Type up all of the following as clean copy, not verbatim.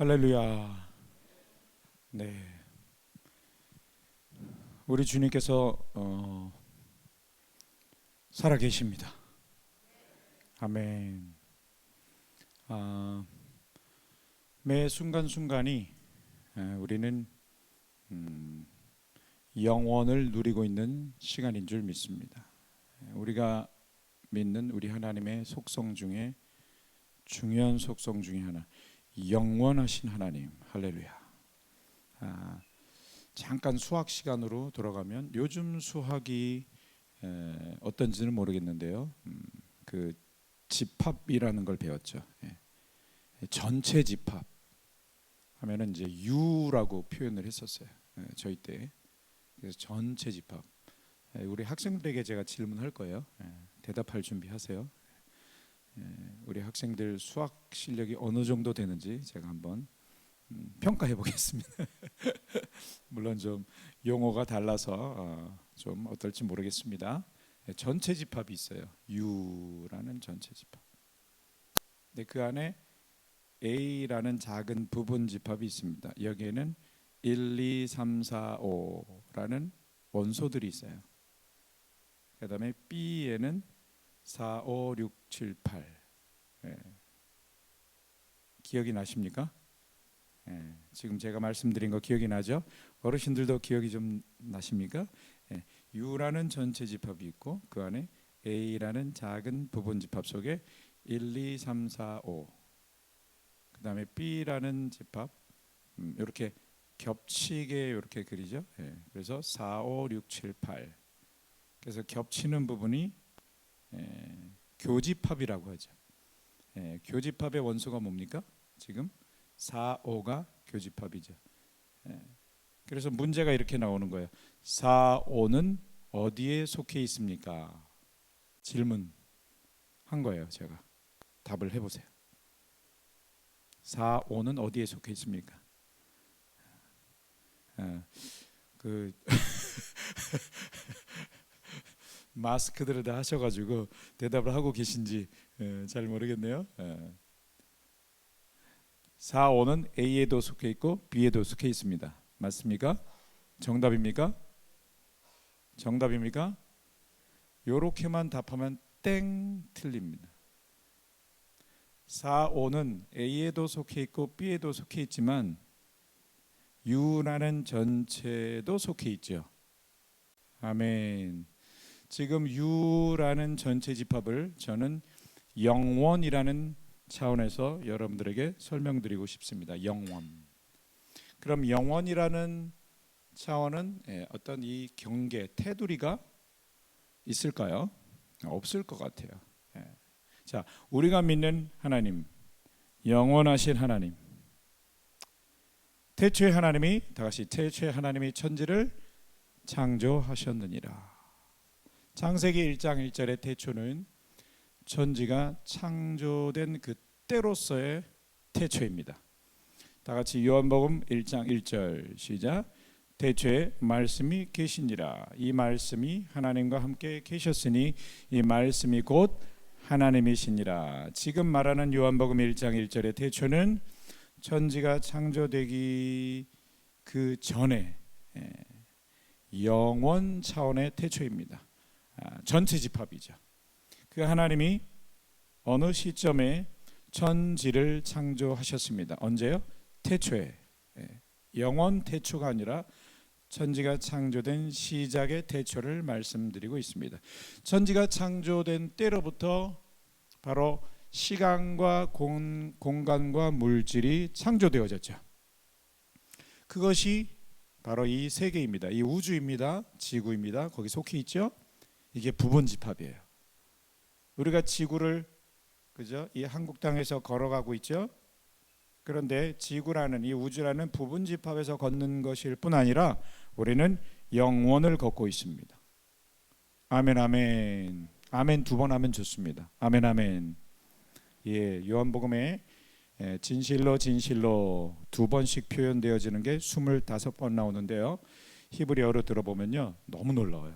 할렐루야. 네, 우리 주님께서 살아 계십니다. 아멘. 아, 매 순간순간이 우리는 영원을 누리고 있는 시간인 줄 믿습니다. 우리가 믿는 우리 하나님의 속성 중에 중요한 속성 중에 하나, 영원하신 하나님. 할렐루야. 잠깐 수학 시간으로 돌아가면 요즘 수학이 어떤지는 모르겠는데요. 그 집합이라는 걸 배웠죠. 전체 집합 하면은 이제 U라고 표현을 했었어요. 저희 때. 그래서 전체 집합. 우리 학생들에게 제가 질문할 거예요. 대답할 준비하세요. 우리 학생들 수학 실력이 어느 정도 되는지 제가 한번 평가해 보겠습니다. 물론 좀 용어가 달라서 좀 어떨지 모르겠습니다. 전체 집합이 있어요. U라는 전체 집합. 근데 그 안에 A라는 작은 부분 집합이 있습니다. 여기에는 1, 2, 3, 4, 5라는 원소들이 있어요. 그 다음에 B에는 4, 5, 6, 7, 8. 기억이 나십니까? 지금 제가 말씀드린 거 기억이 나죠? 어르신들도 기억이 좀 나십니까? U라는 전체 집합이 있고 그 안에 A라는 작은 부분 집합 속에 1, 2, 3, 4, 5. 그 다음에 B라는 집합 이렇게 겹치게 이렇게 그리죠. 그래서 4, 5, 6, 7, 8. 그래서 겹치는 부분이 교집합이라고 하죠. 교집합의 원소가 뭡니까? 지금 4, 5가 교집합이죠. 그래서 문제가 이렇게 나오는 거예요. 4, 5는 어디에 속해 있습니까? 질문 한 거예요. 제가 답을 해보세요. 4, 5는 어디에 속해 있습니까? 그 마스크들을 다 하셔가지고 대답을 하고 계신지 잘 모르겠네요. 4, 5는 A에도 속해 있고 B에도 속해 있습니다. 맞습니까? 정답입니까? 정답입니까? 요렇게만 답하면 땡 틀립니다. 4, 5는 A에도 속해 있고 B에도 속해 있지만 U라는 전체도 속해 있죠. 아멘. 지금 U라는 전체 집합을 저는 영원이라는 차원에서 여러분들에게 설명드리고 싶습니다. 영원. 그럼 영원이라는 차원은 어떤 이 경계, 테두리가 있을까요? 없을 것 같아요. 자, 우리가 믿는 하나님, 영원하신 하나님. 태초에 하나님이, 다 같이 태초에 하나님이 천지를 창조하셨느니라. 창세기 1장 1절의 태초는 천지가 창조된 그때로서의 태초입니다. 다 같이 요한복음 1장 1절 시작. 태초에 말씀이 계시니라. 이 말씀이 하나님과 함께 계셨으니 이 말씀이 곧 하나님이시니라. 지금 말하는 요한복음 1장 1절의 태초는 천지가 창조되기 그 전에 영원 차원의 태초입니다. 전체 집합이죠. 그 하나님이 어느 시점에 천지를 창조하셨습니다. 언제요? 태초에. 영원 태초가 아니라 천지가 창조된 시작의 태초를 말씀드리고 있습니다. 천지가 창조된 때로부터 바로 시간과 공간과 물질이 창조되어졌죠. 그것이 바로 이 세계입니다. 이 우주입니다. 지구입니다. 거기 속해 있죠. 이게 부분 집합이에요. 우리가 지구를 그죠? 이 한국 땅에서 걸어가고 있죠. 그런데 지구라는 이 우주라는 부분 집합에서 걷는 것일 뿐 아니라 우리는 영원을 걷고 있습니다. 아멘, 아멘. 아멘 두 번 하면 좋습니다. 아멘, 아멘. 요한복음에 진실로 진실로 두 번씩 표현되어지는 게 25번 나오는데요. 히브리어로 들어보면요, 너무 놀라워요.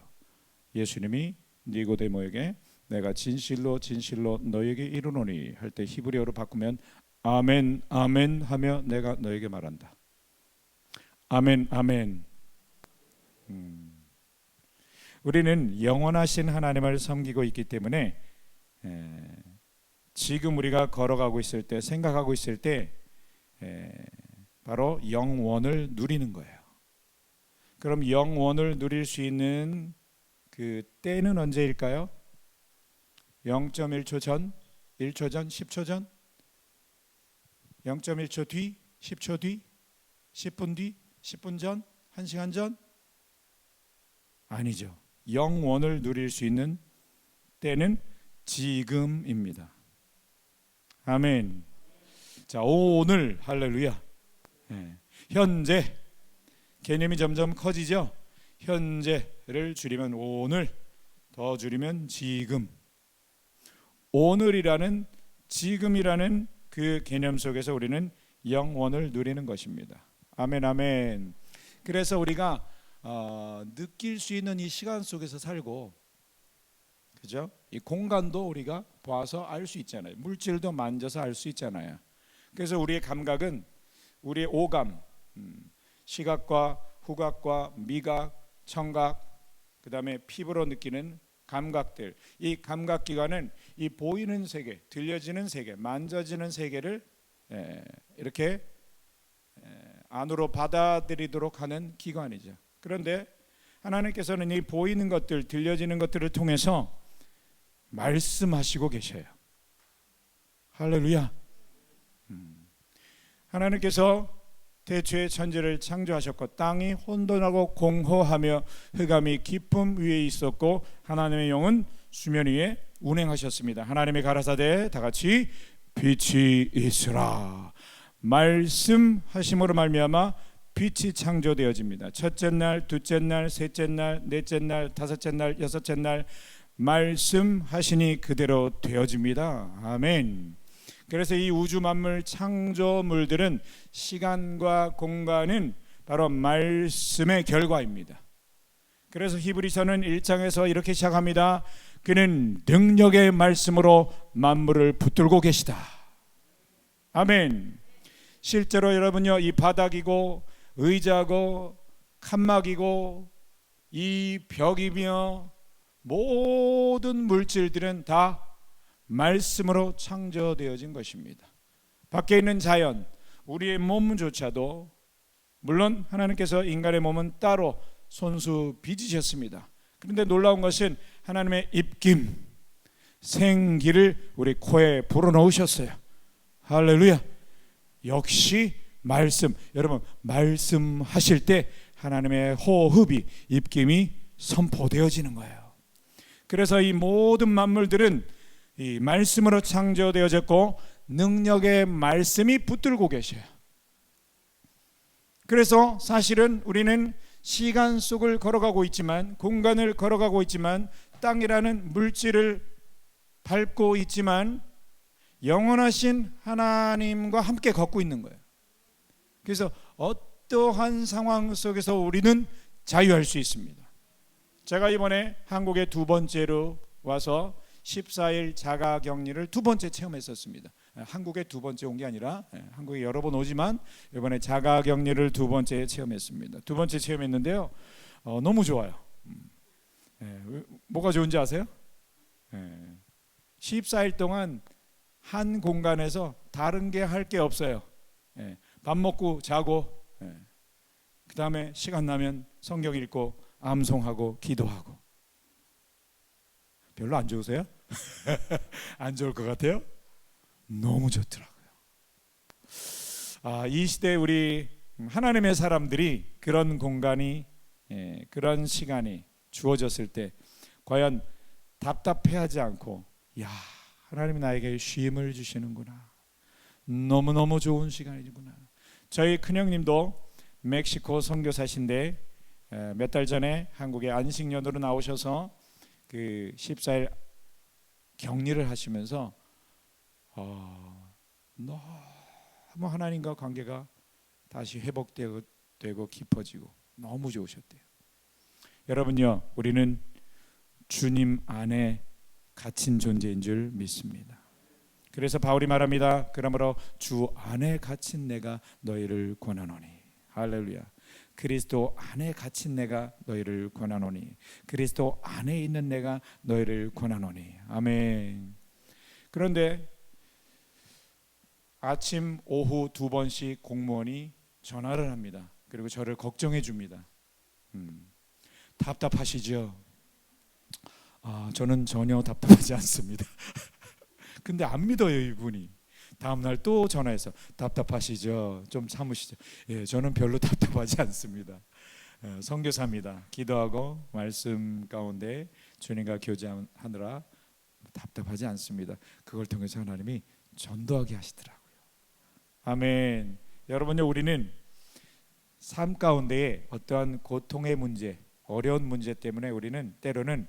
예수님이 니고데모에게 내가 진실로 진실로 너에게 이르노니 할 때 히브리어로 바꾸면 아멘 아멘 하며 내가 너에게 말한다. 아멘 아멘. 우리는 영원하신 하나님을 섬기고 있기 때문에 지금 우리가 걸어가고 있을 때, 생각하고 있을 때 바로 영원을 누리는 거예요. 그럼 영원을 누릴 수 있는 그 때는 언제일까요? 0.1초 전, 1초 전, 10초 전, 0.1초 뒤, 10초 뒤, 10분 뒤, 10분 전, 1시간 전? 아니죠. 영원을 누릴 수 있는 때는 지금입니다. 아멘. 자, 오늘 할렐루야. 현재 개념이 점점 커지죠. 현재를 줄이면 오늘, 더 줄이면 지금. 오늘이라는, 지금이라는 그 개념 속에서 우리는 영원을 누리는 것입니다. 아멘 아멘. 그래서 우리가 느낄 수 있는 이 시간 속에서 살고, 그죠? 이 공간도 우리가 봐서 알 수 있잖아요. 물질도 만져서 알 수 있잖아요. 그래서 우리의 감각은 우리의 오감, 시각과 후각과 미각, 청각, 그 다음에 피부로 느끼는 감각들, 이 감각기관은 이 보이는 세계, 들려지는 세계, 만져지는 세계를 이렇게 안으로 받아들이도록 하는 기관이죠. 그런데 하나님께서는 이 보이는 것들, 들려지는 것들을 통해서 말씀하시고 계셔요. 할렐루야. 하나님께서 태초에 천지를 창조하셨고 땅이 혼돈하고 공허하며 흑암이 깊음 위에 있었고 하나님의 영은 수면 위에 운행하셨습니다. 하나님의 가라사대 다 같이 빛이 있으라. 말씀하심으로 말미암아 빛이 창조되어집니다. 첫째 날, 둘째 날, 셋째 날, 넷째 날, 다섯째 날, 여섯째 날 말씀하시니 그대로 되어집니다. 아멘. 그래서 이 우주 만물 창조물들은 시간과 공간은 바로 말씀의 결과입니다. 그래서 히브리서는 1장에서 이렇게 시작합니다. 그는 능력의 말씀으로 만물을 붙들고 계시다. 아멘. 실제로 여러분요, 이 바닥이고 의자고 칸막이고 이 벽이며 모든 물질들은 다 말씀으로 창조되어진 것입니다. 밖에 있는 자연, 우리의 몸조차도 물론 하나님께서 인간의 몸은 따로 손수 빚으셨습니다. 그런데 놀라운 것은 하나님의 입김, 생기를 우리 코에 불어넣으셨어요. 할렐루야. 역시 말씀, 여러분 말씀하실 때 하나님의 호흡이, 입김이 선포되어지는 거예요. 그래서 이 모든 만물들은 이 말씀으로 창조되어졌고 능력의 말씀이 붙들고 계셔요. 그래서 사실은 우리는 시간 속을 걸어가고 있지만, 공간을 걸어가고 있지만, 땅이라는 물질을 밟고 있지만 영원하신 하나님과 함께 걷고 있는 거예요. 그래서 어떠한 상황 속에서 우리는 자유할 수 있습니다. 제가 이번에 한국에 두 번째로 와서 14일 자가격리를 두 번째 체험했었습니다. 한국에 두 번째 온 게 아니라 한국에 여러 번 오지만 이번에 자가격리를 두 번째 체험했습니다. 두 번째 체험했는데요, 너무 좋아요. 뭐가 좋은지 아세요? 14일 동안 한 공간에서 다른 게 할 게 없어요. 밥 먹고 자고, 그 다음에 시간 나면 성경 읽고 암송하고 기도하고. 별로 안 좋으세요? 안 좋을 것 같아요? 너무 좋더라고요. 이 시대에 우리 하나님의 사람들이 그런 공간이, 그런 시간이 주어졌을 때 과연 답답해하지 않고, 야, 하나님이 나에게 쉼을 주시는구나, 너무너무 좋은 시간이구나. 저희 큰형님도 멕시코 선교사신데 몇 달 전에 한국에 안식년으로 나오셔서 그 14일 격리를 하시면서 너무 하나님과 관계가 다시 회복되고 깊어지고 너무 좋으셨대요. 여러분요, 우리는 주님 안에 갇힌 존재인 줄 믿습니다. 그래서 바울이 말합니다. 그러므로 주 안에 갇힌 내가 너희를 권하노니. 할렐루야. 그리스도 안에 갇힌 내가 너희를 권하노니. 그리스도 안에 있는 내가 너희를 권하노니. 아멘. 그런데 아침 오후 2번씩 공무원이 전화를 합니다. 그리고 저를 걱정해 줍니다. 답답하시죠? 저는 전혀 답답하지 않습니다. 근데 안 믿어요, 이분이. 다음날 또 전화해서 답답하시죠? 좀 참으시죠? 예, 저는 별로 답답하지 않습니다. 선교사입니다. 기도하고 말씀 가운데 주님과 교제하느라 답답하지 않습니다. 그걸 통해서 하나님이 전도하게 하시더라고요. 아멘. 여러분요, 우리는 삶 가운데에 어떠한 고통의 문제, 어려운 문제 때문에 우리는 때로는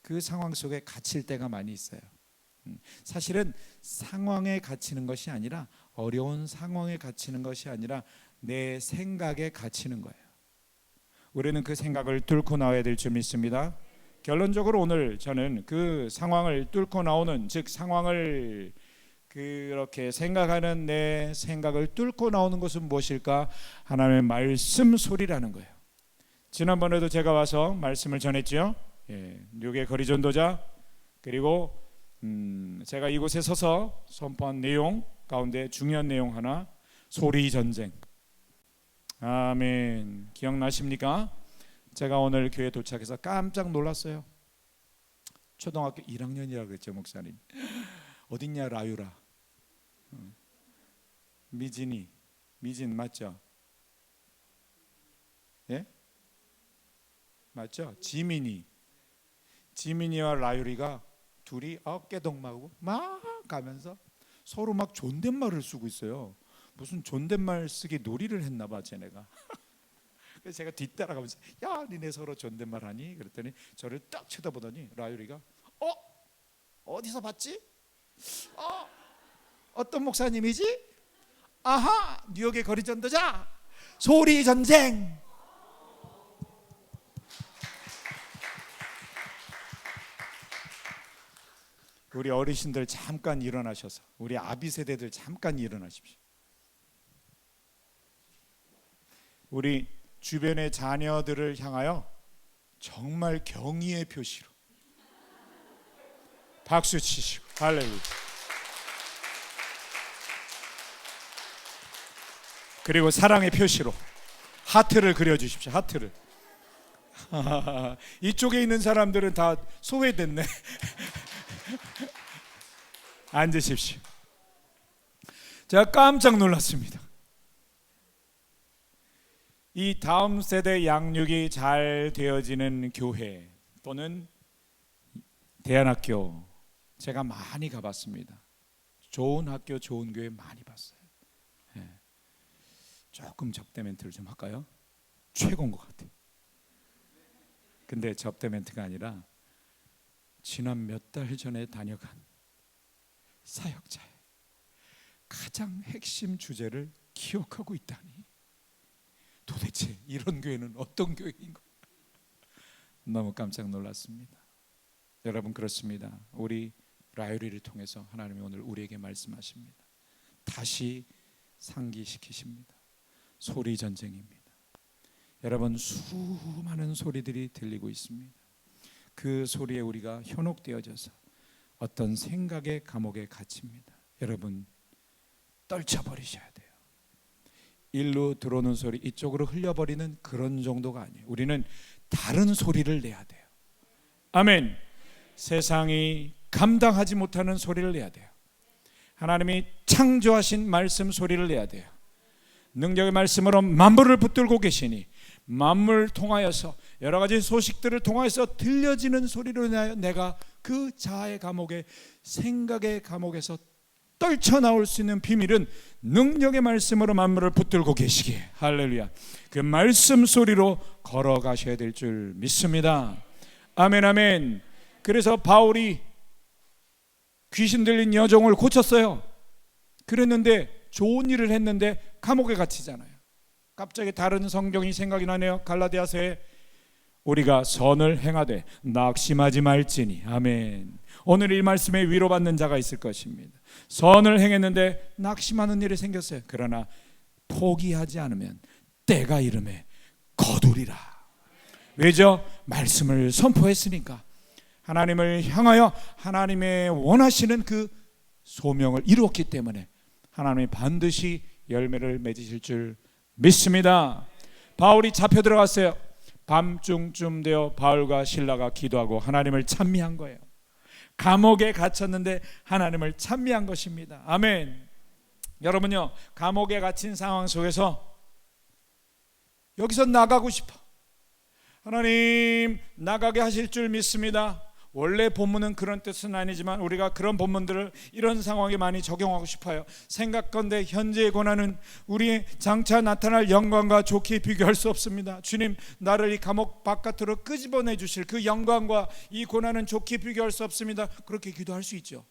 그 상황 속에 갇힐 때가 많이 있어요. 사실은 상황에 갇히는 것이 아니라, 어려운 상황에 갇히는 것이 아니라 내 생각에 갇히는 거예요. 우리는 그 생각을 뚫고 나와야 될 줄 믿습니다. 결론적으로 오늘 저는 그 상황을 뚫고 나오는, 즉 상황을 그렇게 생각하는 내 생각을 뚫고 나오는 것은 무엇일까? 하나님의 말씀 소리라는 거예요. 지난번에도 제가 와서 말씀을 전했죠. 뉴욕의 거리 전도자, 그리고 제가 이곳에 서서 선포한 내용 가운데 중요한 내용 하나, 소리 전쟁. 아멘. 기억나십니까? 제가 오늘 교회 도착해서 깜짝 놀랐어요. 초등학교 1학년이라고 그랬죠, 목사님. 어딨냐 라유라. 미진 맞죠? 예? 맞죠? 지민이와 라유리가 둘이 어깨동무하고 막 가면서 서로 막 존댓말을 쓰고 있어요. 무슨 존댓말 쓰기 놀이를 했나 봐, 쟤네가. 그래서 제가 뒤따라가면서 야, 니네 서로 존댓말 하니? 그랬더니 저를 딱 쳐다보더니 라유리가 어디서 봤지? 어떤 목사님이지? 아하, 뉴욕의 거리 전도자, 소리 전쟁. 우리 어르신들 잠깐 일어나셔서, 우리 아비 세대들 잠깐 일어나십시오. 우리 주변의 자녀들을 향하여 정말 경의의 표시로 박수 치시고, 할렐루야. 그리고 사랑의 표시로 하트를 그려주십시오. 하트를. 이쪽에 있는 사람들은 다 소외됐네. 앉으십시오. 제가 깜짝 놀랐습니다. 이 다음 세대 양육이 잘 되어지는 교회 또는 대안학교, 제가 많이 가봤습니다. 좋은 학교, 좋은 교회 많이 봤어요. 조금 접대 멘트를 좀 할까요? 최고인 것 같아요. 근데 접대 멘트가 아니라 지난 몇 달 전에 다녀간 사역자의 가장 핵심 주제를 기억하고 있다니, 도대체 이런 교회는 어떤 교회인가? 너무 깜짝 놀랐습니다. 여러분, 그렇습니다. 우리 라유리를 통해서 하나님이 오늘 우리에게 말씀하십니다. 다시 상기시키십니다. 소리 전쟁입니다. 여러분, 수많은 소리들이 들리고 있습니다. 그 소리에 우리가 현혹되어져서 어떤 생각의 감옥에 갇힙니다. 여러분, 떨쳐버리셔야 돼요. 일로 들어오는 소리 이쪽으로 흘려버리는 그런 정도가 아니에요. 우리는 다른 소리를 내야 돼요. 아멘. 세상이 감당하지 못하는 소리를 내야 돼요. 하나님이 창조하신 말씀 소리를 내야 돼요. 능력의 말씀으로 만물을 붙들고 계시니 만물 통하여서 여러 가지 소식들을 통하여서 들려지는 소리로 내가 그 자아의 감옥에, 생각의 감옥에서 떨쳐나올 수 있는 비밀은 능력의 말씀으로 만물을 붙들고 계시기에, 할렐루야, 그 말씀 소리로 걸어가셔야 될 줄 믿습니다. 아멘, 아멘. 그래서 바울이 귀신 들린 여종을 고쳤어요. 그랬는데, 좋은 일을 했는데 감옥에 갇히잖아요. 갑자기 다른 성경이 생각이 나네요. 갈라디아서에 우리가 선을 행하되 낙심하지 말지니. 아멘. 오늘 이 말씀에 위로받는 자가 있을 것입니다. 선을 행했는데 낙심하는 일이 생겼어요. 그러나 포기하지 않으면 때가 이름에 거두리라. 왜죠? 말씀을 선포했으니까. 하나님을 향하여 하나님의 원하시는 그 소명을 이루었기 때문에 하나님이 반드시 열매를 맺으실 줄 믿습니다. 바울이 잡혀 들어갔어요. 밤중쯤 되어 바울과 실라가 기도하고 하나님을 찬미한 거예요. 감옥에 갇혔는데 하나님을 찬미한 것입니다. 아멘. 여러분요, 감옥에 갇힌 상황 속에서 여기서 나가고 싶어. 하나님 나가게 하실 줄 믿습니다. 원래 본문은 그런 뜻은 아니지만 우리가 그런 본문들을 이런 상황에 많이 적용하고 싶어요. 생각건대 현재의 고난은 우리 장차 나타날 영광과 좋게 비교할 수 없습니다. 주님, 나를 이 감옥 바깥으로 끄집어내 주실 그 영광과 이 고난은 좋게 비교할 수 없습니다. 그렇게 기도할 수 있죠.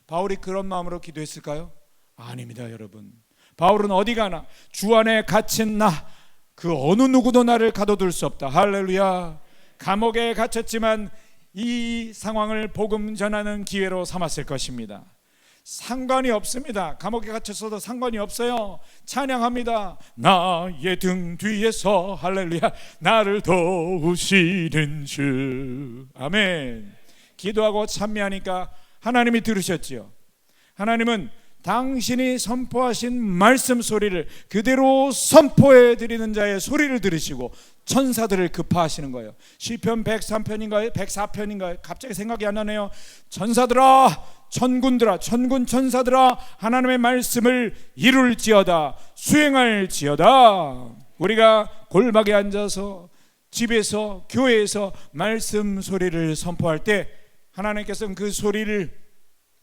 바울이 그런 마음으로 기도했을까요? 아닙니다, 여러분. 바울은 어디 가나 주 안에 갇힌 나, 그 어느 누구도 나를 가둬둘 수 없다. 할렐루야. 감옥에 갇혔지만 이 상황을 복음 전하는 기회로 삼았을 것입니다. 상관이 없습니다. 감옥에 갇혔어도 상관이 없어요. 찬양합니다. 나의 등 뒤에서 할렐루야 나를 도우시는 주. 아멘. 기도하고 찬미하니까 하나님이 들으셨지요. 하나님은 당신이 선포하신 말씀 소리를 그대로 선포해 드리는 자의 소리를 들으시고 천사들을 급파하시는 거예요. 시편 103편인가요? 104편인가요? 갑자기 생각이 안 나네요. 천사들아, 천군들아, 천군 천사들아, 하나님의 말씀을 이룰지어다, 수행할지어다. 우리가 골방에 앉아서 집에서 교회에서 말씀 소리를 선포할 때 하나님께서는 그 소리를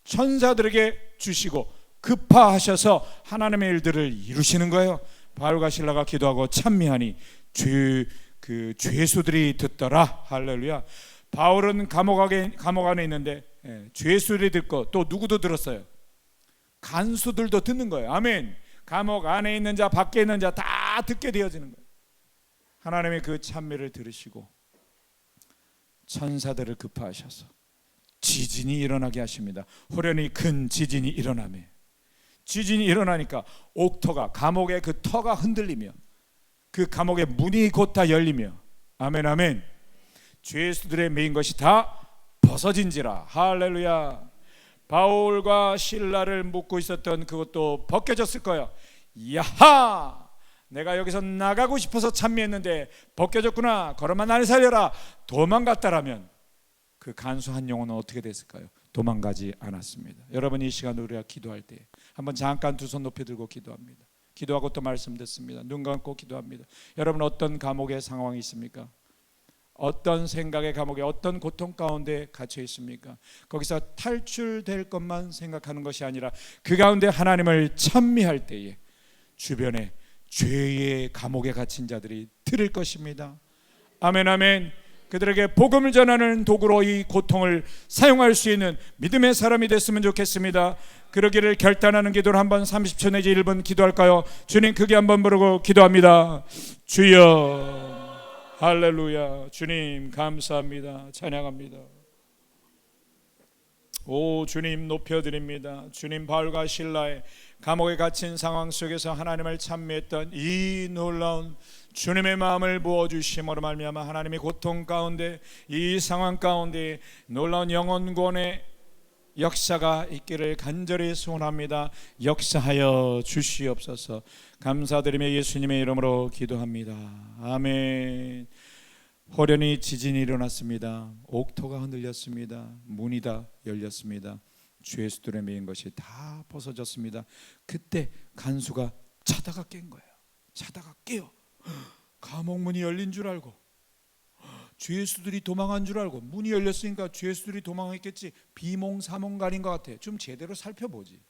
천사들에게 주시고 급파하셔서 하나님의 일들을 이루시는 거예요. 바울과 실라가 기도하고 찬미하니 죄수들이 듣더라. 할렐루야. 바울은 감옥 안에 있는데 죄수들이 듣고 또 누구도 들었어요? 간수들도 듣는 거예요. 아멘. 감옥 안에 있는 자 밖에 있는 자 다 듣게 되어지는 거예요. 하나님의 그 찬미를 들으시고 천사들을 급파하셔서 지진이 일어나게 하십니다. 호련히 큰 지진이 일어나며, 지진이 일어나니까 옥터가, 감옥의 그 터가 흔들리며 그 감옥의 문이 곧 다 열리며, 아멘 아멘, 죄수들의 메인 것이 다 벗어진지라. 할렐루야. 바울과 실라를 묶고 있었던 그것도 벗겨졌을 거예요. 야하, 내가 여기서 나가고 싶어서 찬미했는데 벗겨졌구나. 걸어만 나를 살려라. 도망갔다라면 그 간수 한 영혼은 어떻게 됐을까요? 도망가지 않았습니다. 여러분, 이 시간 우리가 기도할 때 한번 잠깐 두 손 높이 들고 기도합니다. 기도하고 또 말씀 듣습니다. 눈 감고 기도합니다. 여러분, 어떤 감옥의 상황이 있습니까? 어떤 생각의 감옥에, 어떤 고통 가운데 갇혀 있습니까? 거기서 탈출될 것만 생각하는 것이 아니라 그 가운데 하나님을 찬미할 때에 주변에 죄의 감옥에 갇힌 자들이 들을 것입니다. 아멘 아멘. 그들에게 복음을 전하는 도구로 이 고통을 사용할 수 있는 믿음의 사람이 됐으면 좋겠습니다. 그러기를 결단하는 기도를 한번 30초 내지 1분 기도할까요? 주님, 크게 한번 부르고 기도합니다. 주여, 할렐루야. 주님 감사합니다. 찬양합니다. 오 주님 높여드립니다. 주님, 바울과 실라의 감옥에 갇힌 상황 속에서 하나님을 찬미했던 이 놀라운 주님의 마음을 부어주심으로 말미암아 하나님의 고통 가운데, 이 상황 가운데 놀라운 영혼구원의 역사가 있기를 간절히 소원합니다. 역사하여 주시옵소서. 감사드리며 예수님의 이름으로 기도합니다. 아멘. 호련히 지진이 일어났습니다. 옥토가 흔들렸습니다. 문이 다 열렸습니다. 죄수들의 메인 것이 다 벗어졌습니다. 그때 간수가 자다가 깬 거예요. 자다가 깨요. 감옥 문이 열린 줄 알고, 죄수들이 도망한 줄 알고, 문이 열렸으니까 죄수들이 도망했겠지. 비몽사몽간인 것 같아. 좀 제대로 살펴보지.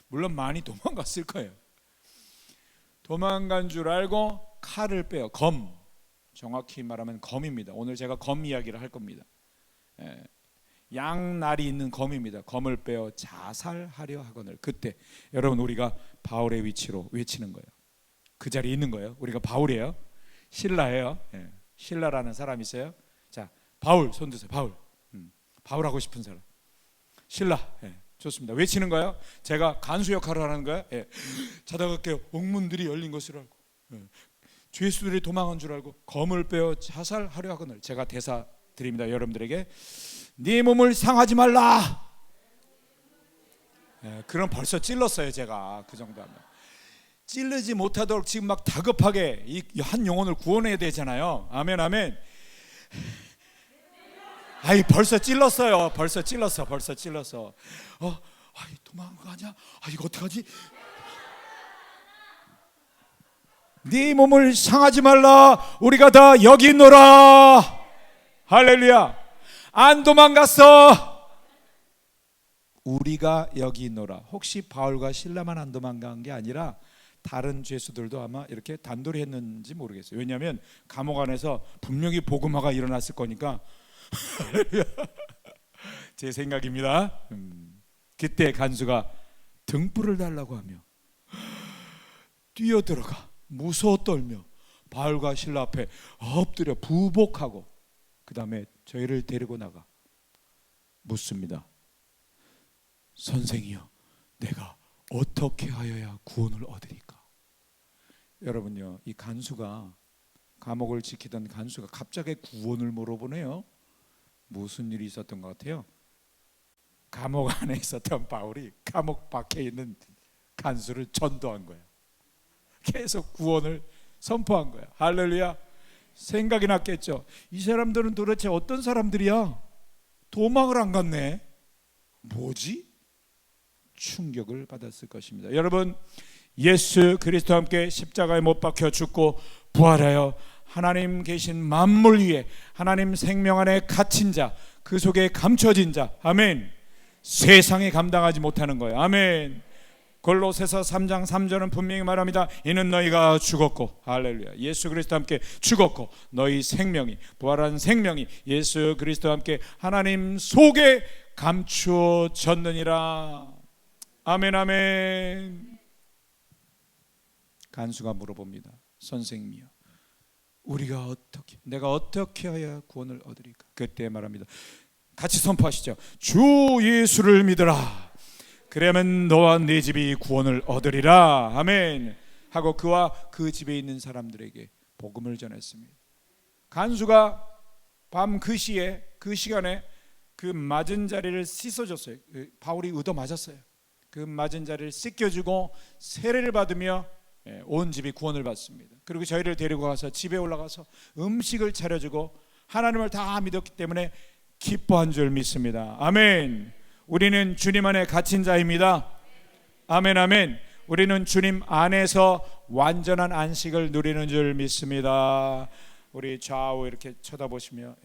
물론 많이 도망갔을 거예요. 도망간 줄 알고 칼을 빼요. 검, 정확히 말하면 검입니다. 오늘 제가 검 이야기를 할 겁니다. 양날이 있는 검입니다. 검을 빼어 자살하려 하거늘. 그때 여러분, 우리가 바울의 위치로 외치는 거예요. 그 자리에 있는 거예요. 우리가 바울이에요, 신라예요. 신라라는 사람 있어요? 자, 바울 손 드세요. 바울. 바울 하고 싶은 사람. 신라. 예, 좋습니다. 외치는 거예요. 제가 간수 역할을 하는 거예요. 예. 자다가 깨어 옥문들이 열린 것을 알고, 예. 죄수들이 도망한 줄 알고 검을 빼어 자살하려 하거늘. 제가 대사 드립니다. 여러분들에게. 네 몸을 상하지 말라. 예, 그럼 벌써 찔렀어요. 제가 그 정도 하면. 찔르지 못하도록 지금 막 다급하게 이 한 영혼을 구원해야 되잖아요. 아멘 아멘. 아이 벌써 찔렀어요. 벌써 찔렀어. 아이 도망가냐? 아 이거 어떡하지? 네 몸을 상하지 말라. 우리가 다 여기 있노라. 할렐루야. 안 도망갔어. 우리가 여기 있노라. 혹시 바울과 실라만 안 도망간 게 아니라 다른 죄수들도 아마 이렇게 단돌이 했는지 모르겠어요. 왜냐하면 감옥 안에서 분명히 복음화가 일어났을 거니까. 제 생각입니다. 그때 간수가 등불을 달라고 하며 뛰어들어가 무서워 떨며 바울과 실라 앞에 엎드려 부복하고 그 다음에 저희를 데리고 나가 묻습니다. 선생이여, 내가 어떻게 하여야 구원을 얻으리까? 여러분요, 이 간수가, 감옥을 지키던 간수가 갑자기 구원을 물어보네요. 무슨 일이 있었던 것 같아요? 감옥 안에 있었던 바울이 감옥 밖에 있는 간수를 전도한 거예요. 계속 구원을 선포한 거예요. 할렐루야. 생각이 났겠죠. 이 사람들은 도대체 어떤 사람들이야? 도망을 안 갔네. 뭐지? 충격을 받았을 것입니다. 여러분, 예수 그리스도와 함께 십자가에 못 박혀 죽고 부활하여 하나님 계신 만물 위에 하나님 생명 안에 갇힌 자, 그 속에 감춰진 자, 아멘. 세상이 감당하지 못하는 거예요. 아멘. 골로새서 3장 3절은 분명히 말합니다. 이는 너희가 죽었고, 할렐루야, 예수 그리스도와 함께 죽었고 너희 생명이, 부활한 생명이 예수 그리스도와 함께 하나님 속에 감추어졌느니라. 아멘 아멘. 간수가 물어봅니다. 선생님이여, 내가 어떻게 하여 구원을 얻으리까? 그때 말합니다. 같이 선포하시죠. 주 예수를 믿으라. 그러면 너와 네 집이 구원을 얻으리라. 아멘. 하고 그와 그 집에 있는 사람들에게 복음을 전했습니다. 간수가 밤 그 시에, 그 시간에 그 맞은 자리를 씻어줬어요. 바울이 얻어 맞았어요. 그 맞은 자리를 씻겨주고 세례를 받으며 온 집이 구원을 받습니다. 그리고 저희를 데리고 가서 집에 올라가서 음식을 차려주고 하나님을 다 믿었기 때문에 기뻐한 줄 믿습니다. 아멘. 우리는 주님 안에 갇힌 자입니다. 아멘 아멘. 우리는 주님 안에서 완전한 안식을 누리는 줄 믿습니다. 우리 좌우 이렇게 쳐다보시며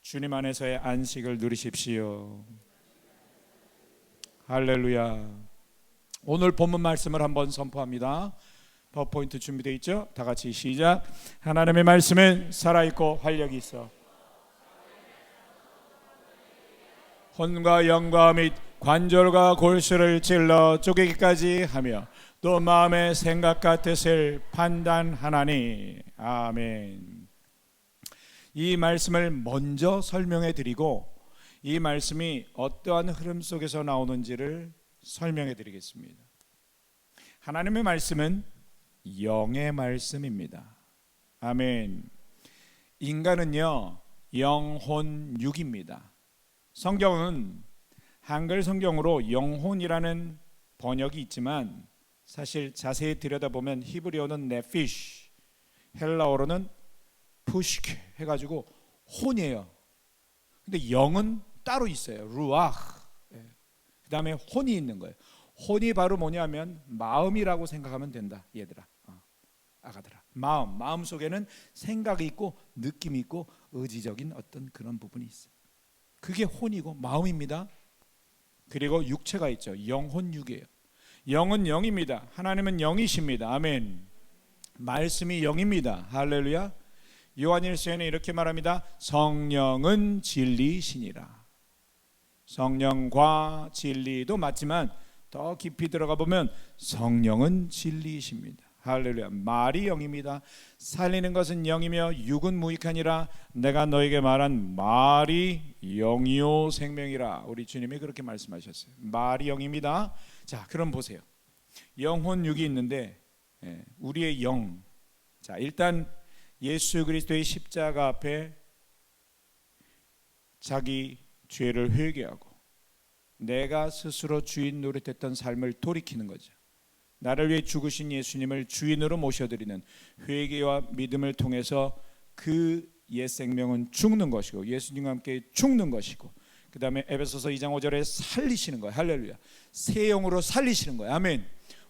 주님 안에서의 안식을 누리십시오. 할렐루야. 오늘 본문 말씀을 한번 선포합니다. 파워포인트 준비되어 있죠? 다 같이 시작. 하나님의 말씀은 살아있고 활력이 있어 혼과 영과 및 관절과 골수를 찔러 쪼개기까지 하며 또 마음의 생각과 뜻을 판단하나니. 아멘. 이 말씀을 먼저 설명해 드리고 이 말씀이 어떠한 흐름 속에서 나오는지를 설명해 드리겠습니다. 하나님의 말씀은 영의 말씀입니다. 아멘. 인간은요, 영혼 육입니다. 성경은 한글 성경으로 영혼이라는 번역이 있지만 사실 자세히 들여다보면 히브리어는 네피쉬, 헬라어로는 푸시케 해가지고 혼이에요. 근데 영은 따로 있어요. 루아흐. 그 다음에 혼이 있는 거예요. 혼이 바로 뭐냐면 마음이라고 생각하면 된다. 얘들아, 아가들아. 마음 속에는 생각이 있고 느낌이 있고 의지적인 어떤 그런 부분이 있어요. 그게 혼이고 마음입니다. 그리고 육체가 있죠. 영혼 육이에요. 영은 영입니다. 하나님은 영이십니다. 아멘. 말씀이 영입니다. 할렐루야. 요한일서에는 이렇게 말합니다. 성령은 진리이시니라. 성령과 진리도 맞지만 더 깊이 들어가 보면 성령은 진리이십니다. 할렐루야. 말이 영입니다. 살리는 것은 영이며 육은 무익하니라. 내가 너에게 말한 말이 영이요 생명이라. 우리 주님이 그렇게 말씀하셨어요. 말이 영입니다. 자, 그럼 보세요. 영혼 육이 있는데 우리의 영. 자, 일단 예수 그리스도의 십자가 앞에 자기 죄를 회개하고 내가 스스로 주인 노릇했던 삶을 돌이키는 거죠. 나를 위해 죽으신 예수님을 주인으로 모셔드리는 회개와 믿음을 통해서 그 옛 생명은 죽는 것이고 예수님과 함께 죽는 것이고, 그 다음에 에베소서 2장 5절에 살리시는 거예요. 할렐루야. 새 영으로 살리시는 거예요. 아멘.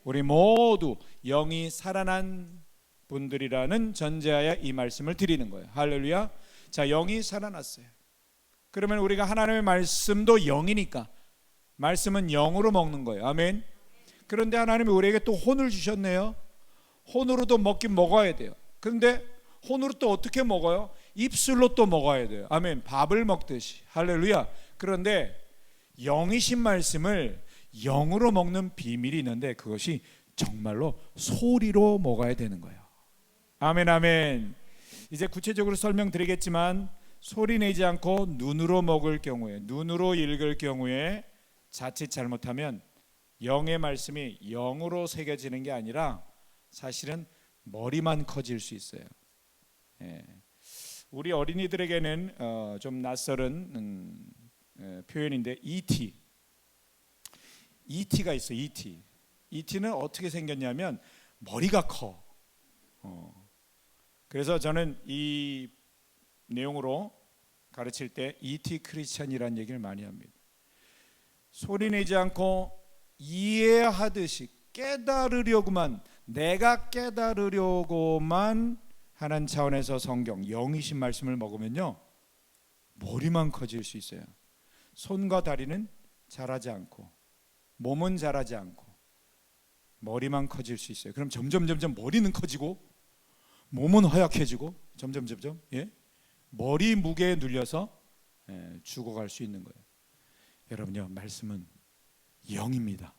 우리 모두 영이 살아난 분들이라는 전제하에 이 말씀을 드리는 거예요. 할렐루야. 자, 영이 살아났어요. 그러면 우리가 하나님의 말씀도 영이니까 말씀은 영으로 먹는 거예요. 아멘. 그런데 하나님이 우리에게 또 혼을 주셨네요. 혼으로도 먹긴 먹어야 돼요. 그런데 혼으로 또 어떻게 먹어요? 입술로 또 먹어야 돼요. 아멘. 밥을 먹듯이. 할렐루야. 그런데 영이신 말씀을 영으로 먹는 비밀이 있는데 그것이 정말로 소리로 먹어야 되는 거예요. 아멘, 아멘. 이제 구체적으로 설명드리겠지만 소리 내지 않고 눈으로 먹을 경우에, 눈으로 읽을 경우에 자칫 잘못하면 영의 말씀이 영으로 새겨지는 게 아니라 사실은 머리만 커질 수 있어요. 우리 어린이들에게는 좀 낯설은 표현인데 ET가 있어요. ET는 어떻게 생겼냐면 머리가 커. 그래서 저는 이 내용으로 가르칠 때 ET 크리스찬이라는 얘기를 많이 합니다. 소리내지 않고 이해하듯이 깨달으려고만, 내가 깨달으려고만 하는 차원에서 성경, 영이신 말씀을 먹으면요 머리만 커질 수 있어요. 손과 다리는 자라지 않고 몸은 자라지 않고 머리만 커질 수 있어요. 그럼 점점 머리는 커지고 몸은 허약해지고 점점 머리 무게에 눌려서 죽어갈 수 있는 거예요. 여러분요, 말씀은 영입니다.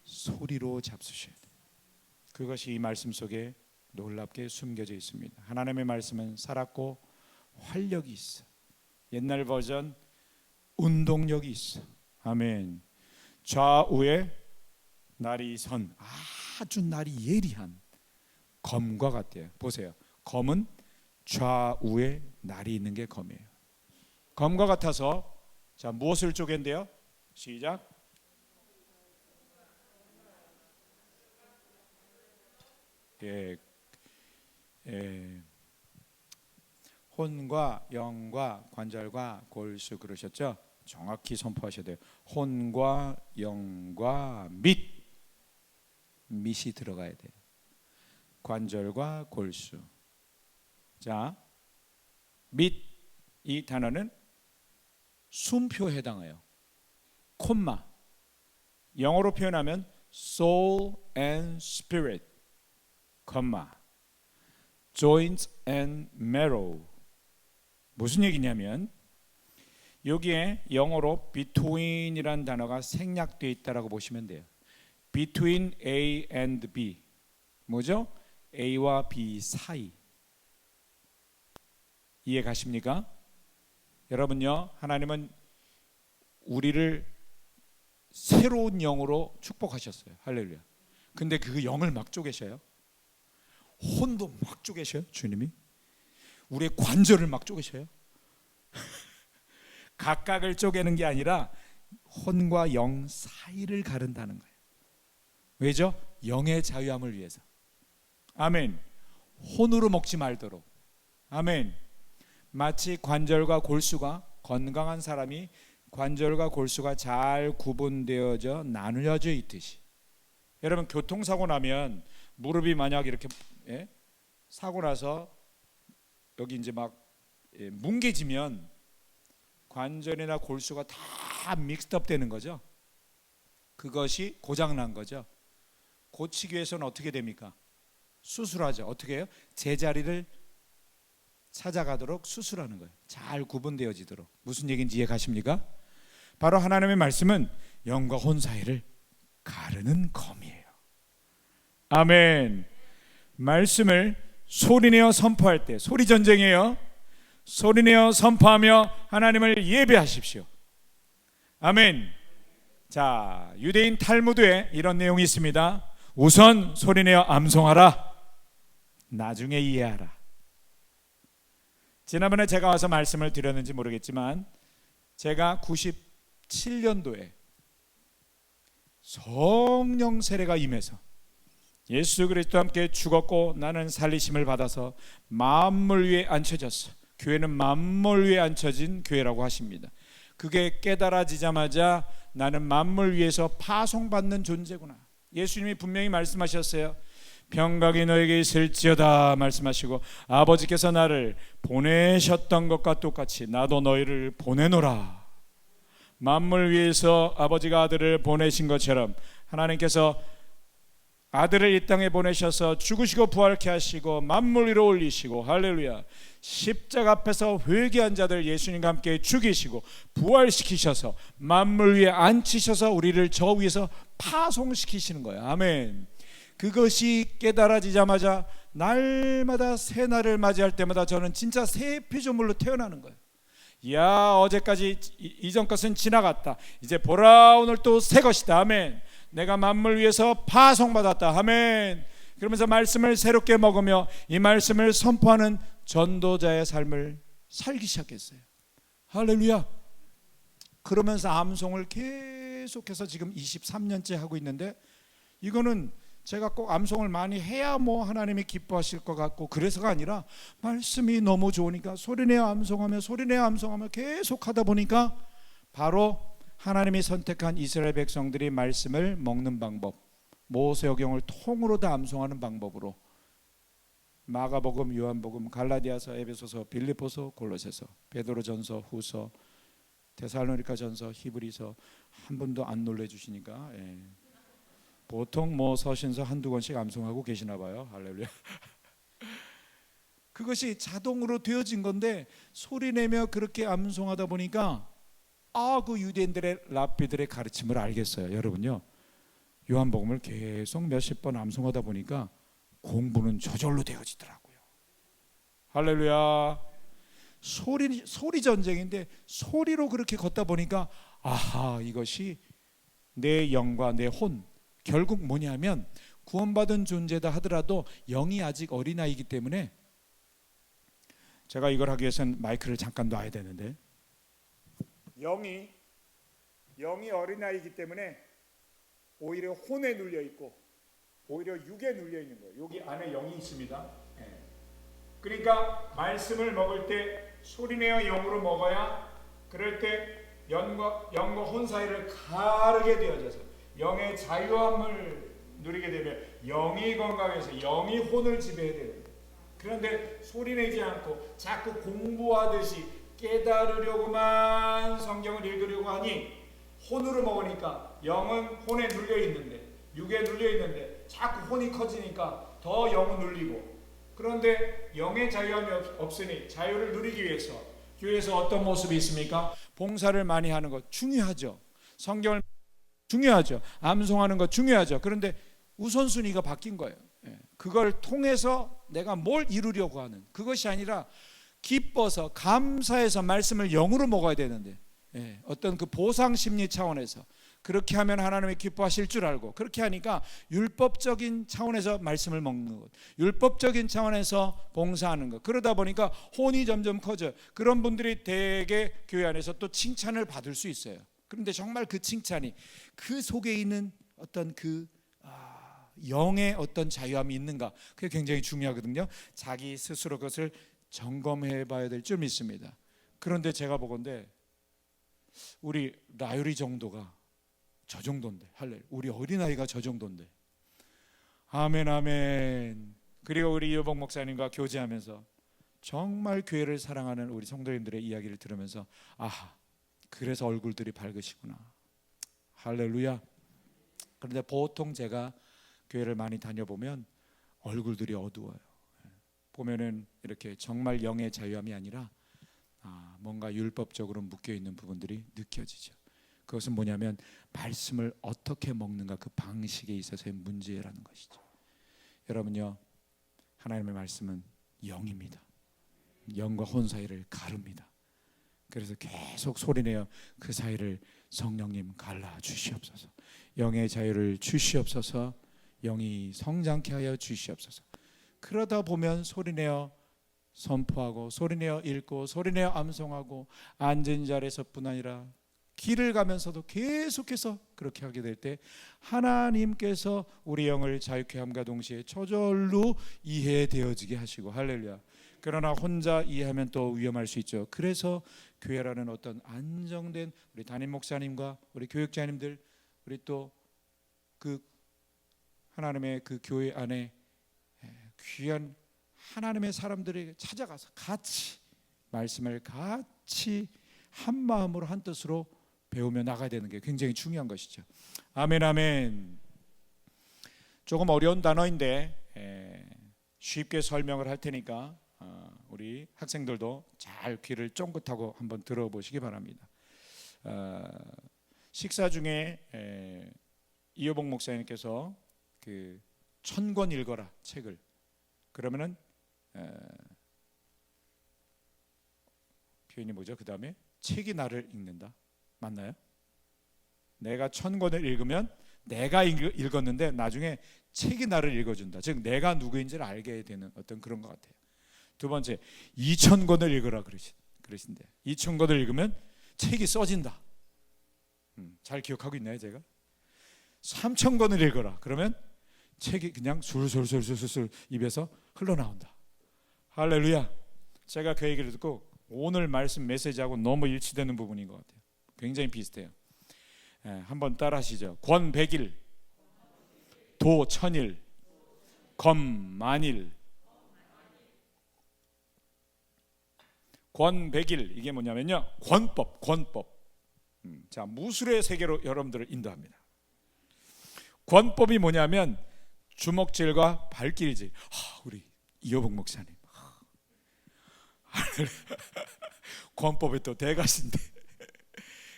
소리로 잡수셔야 돼요. 그것이 이 말씀 속에 놀랍게 숨겨져 있습니다. 하나님의 말씀은 살았고 활력이 있어. 옛날 버전 운동력이 있어. 아멘. 좌우에 날이 선 아주 날이 예리한 검과 같대요. 보세요. 검은 좌우에 날이 있는 게 검이에요. 검과 같아서 자, 무엇을 쪼갠대요? 시작. 혼과 영과 관절과 골수 그러셨죠? 정확히 선포하셔야 돼요. 혼과 영과 밑이 들어가야 돼요. 관절과 골수. 자, 밑, 이 단어는 숨표에 해당해요. 콤마. 영어로 표현하면 soul and spirit, 콤마. joints and marrow. 무슨 얘기냐면 여기에 영어로 between이라는 단어가 생략되어 있다라고 보시면 돼요. between A and B. 뭐죠? A와 B 사이. 이해 가십니까? 여러분요, 하나님은 우리를 새로운 영으로 축복하셨어요. 할렐루야. 근데 그 영을 막 쪼개셔요. 혼도 막 쪼개셔요. 주님이 우리의 관절을 막 쪼개셔요. 각각을 쪼개는 게 아니라 혼과 영 사이를 가른다는 거예요. 왜죠? 영의 자유함을 위해서. 아멘. 혼으로 먹지 말도록. 아멘. 마치 관절과 골수가, 건강한 사람이 관절과 골수가 잘 구분되어져 나누어져 있듯이, 여러분 교통사고 나면 무릎이 만약 이렇게 사고 나서 여기 이제 막 뭉개지면 관절이나 골수가 다 믹스업 되는 거죠. 그것이 고장난 거죠. 고치기 위해서는 어떻게 됩니까? 수술하죠. 어떻게 해요? 제자리를 찾아가도록 수술하는 거예요. 잘 구분되어지도록. 무슨 얘기인지 이해 가십니까? 바로 하나님의 말씀은 영과 혼 사이를 가르는 검이에요. 아멘. 말씀을 소리내어 선포할 때, 소리 전쟁이에요. 소리내어 선포하며 하나님을 예배하십시오. 아멘. 자, 유대인 탈무드에 이런 내용이 있습니다. 우선 소리내어 암송하라, 나중에 이해하라. 지난번에 제가 와서 말씀을 드렸는지 모르겠지만, 제가 97년도에 성령 세례가 임해서 예수 그리스도와 함께 죽었고 나는 살리심을 받아서 만물 위에 앉혀졌어. 교회는 만물 위에 앉혀진 교회라고 하십니다. 그게 깨달아지자마자 나는 만물 위에서 파송받는 존재구나. 예수님이 분명히 말씀하셨어요. 평강이 너에게 있을지어다 말씀하시고, 아버지께서 나를 보내셨던 것과 똑같이 나도 너희를 보내노라. 만물 위에서 아버지가 아들을 보내신 것처럼 하나님께서 아들을 이 땅에 보내셔서 죽으시고 부활케 하시고 만물 위로 올리시고, 할렐루야, 십자가 앞에서 회개한 자들 예수님과 함께 죽이시고 부활시키셔서 만물 위에 앉히셔서 우리를 저 위에서 파송시키시는 거예요. 아멘. 그것이 깨달아지자마자 날마다 새날을 맞이할 때마다 저는 진짜 새 피조물로 태어나는 거예요. 야, 어제까지 이전 것은 지나갔다. 이제 보라, 오늘 또 새 것이다. 아멘. 내가 만물 위에서 파송받았다. 아멘. 그러면서 말씀을 새롭게 먹으며 이 말씀을 선포하는 전도자의 삶을 살기 시작했어요. 할렐루야. 그러면서 암송을 계속해서 지금 23년째 하고 있는데, 이거는 제가 꼭 암송을 많이 해야 뭐 하나님이 기뻐하실 것 같고 그래서가 아니라, 말씀이 너무 좋으니까 소리내어 암송하며 소리내어 암송하며 계속 하다 보니까 바로 하나님이 선택한 이스라엘 백성들이 말씀을 먹는 방법, 모세오경을 통으로 다 암송하는 방법으로 마가복음, 요한복음, 갈라디아서, 에베소서, 빌립보서, 골로새서, 베드로전서, 후서, 데살로니가전서, 히브리서. 한 분도 안 놀래주시니까 보통 뭐 서신서 한두 권씩 암송하고 계시나 봐요. 할렐루야. 그것이 자동으로 되어진 건데, 소리내며 그렇게 암송하다 보니까 그 유대인들의 랍비들의 가르침을 알겠어요. 여러분요, 요한복음을 계속 몇십 번 암송하다 보니까 공부는 저절로 되어지더라고요. 할렐루야. 소리 전쟁인데 소리로 그렇게 걷다 보니까 아하, 이것이 내 영과 내 혼, 결국 뭐냐면 구원받은 존재다 하더라도 영이 아직 어린아이이기 때문에, 제가 이걸 하기 위해서는 마이크를 잠깐 놔야 되는데, 영이 어린아이이기 때문에 오히려 혼에 눌려 있고 오히려 육에 눌려 있는 거예요. 여기 안에 영이 있습니다. 그러니까 말씀을 먹을 때 소리내어 영으로 먹어야, 그럴 때 영과 혼 사이를 가르게 되어져서 영의 자유함을 누리게 되면 영이 건강해서 영이 혼을 지배해야 됩니다. 그런데 소리내지 않고 자꾸 공부하듯이 깨달으려고만 성경을 읽으려고 하니, 혼으로 먹으니까 영은 혼에 눌려 있는데, 육에 눌려 있는데 자꾸 혼이 커지니까 더 영은 눌리고, 그런데 영의 자유함이 없으니 자유를 누리기 위해서 교회에서 어떤 모습이 있습니까? 봉사를 많이 하는 것 중요하죠. 성경을 중요하죠. 암송하는 것 중요하죠. 그런데 우선순위가 바뀐 거예요. 그걸 통해서 내가 뭘 이루려고 하는, 그것이 아니라 기뻐서 감사해서 말씀을 영으로 먹어야 되는데, 어떤 그 보상 심리 차원에서 그렇게 하면 하나님이 기뻐하실 줄 알고 그렇게 하니까 율법적인 차원에서 말씀을 먹는 것, 율법적인 차원에서 봉사하는 것, 그러다 보니까 혼이 점점 커져요. 그런 분들이 대개 교회 안에서 또 칭찬을 받을 수 있어요. 그런데 정말 그 칭찬이 그 속에 있는 어떤 그 영의 어떤 자유함이 있는가, 그게 굉장히 중요하거든요. 자기 스스로 그것을 점검해 봐야 될 줄 믿습니다. 그런데 제가 보건대 우리 라유리 정도가 저 정도인데, 할렐, 우리 어린아이가 저 정도인데, 아멘 아멘. 그리고 우리 이효복 목사님과 교제하면서 정말 교회를 사랑하는 우리 성도님들의 이야기를 들으면서 그래서 얼굴들이 밝으시구나. 할렐루야. 그런데 보통 제가 교회를 많이 다녀보면 얼굴들이 어두워요. 보면은 이렇게 정말 영의 자유함이 아니라 뭔가 율법적으로 묶여있는 부분들이 느껴지죠. 그것은 뭐냐면 말씀을 어떻게 먹는가, 그 방식에 있어서의 문제라는 것이죠. 여러분요, 하나님의 말씀은 영입니다. 영과 혼 사이를 가릅니다. 그래서 계속 소리내어 그 사이를 성령님 갈라 주시옵소서. 영의 자유를 주시옵소서. 영이 성장케 하여 주시옵소서. 그러다 보면 소리내어 선포하고 소리내어 읽고 소리내어 암송하고 앉은 자리에서뿐 아니라 길을 가면서도 계속해서 그렇게 하게 될 때 하나님께서 우리 영을 자유케 함과 동시에 저절로 이해되어지게 하시고, 할렐루야. 그러나 혼자 이해하면 또 위험할 수 있죠. 그래서 교회라는 어떤 안정된 우리 담임 목사님과 우리 교육자님들, 우리 또 그 하나님의 그 교회 안에 귀한 하나님의 사람들에게 찾아가서 같이 말씀을 같이 한 마음으로 한 뜻으로 배우며 나가야 되는 게 굉장히 중요한 것이죠. 아멘, 아멘. 조금 어려운 단어인데 쉽게 설명을 할 테니까 우리 학생들도 잘 귀를 쫑긋하고 한번 들어보시기 바랍니다. 식사 중에 이효복 목사님께서 그 1000권 읽어라 책을, 그러면은 표현이 뭐죠? 그 다음에 책이 나를 읽는다, 맞나요? 내가 1000권을 읽으면 내가 읽었는데 나중에 책이 나를 읽어준다. 즉 내가 누구인지를 알게 되는 어떤 그런 것 같아요. 두 번째, 2000권을 읽으라 그러신대. 2000권을 읽으면 책이 써진다. 잘 기억하고 있나요 제가? 3000권을 읽어라 그러면 책이 그냥 술술술술술 입에서 흘러나온다. 할렐루야. 제가 그 얘기를 듣고 오늘 말씀 메시지하고 너무 일치되는 부분인 것 같아요. 굉장히 비슷해요. 한번 따라 하시죠. 권 100일, 도 1000일, 검 만일. 권 100일, 이게 뭐냐면요, 권법. 자, 무술의 세계로 여러분들을 인도합니다. 권법이 뭐냐면 주먹질과 발길질. 우리 이효복 목사님 권법이 또 대가신데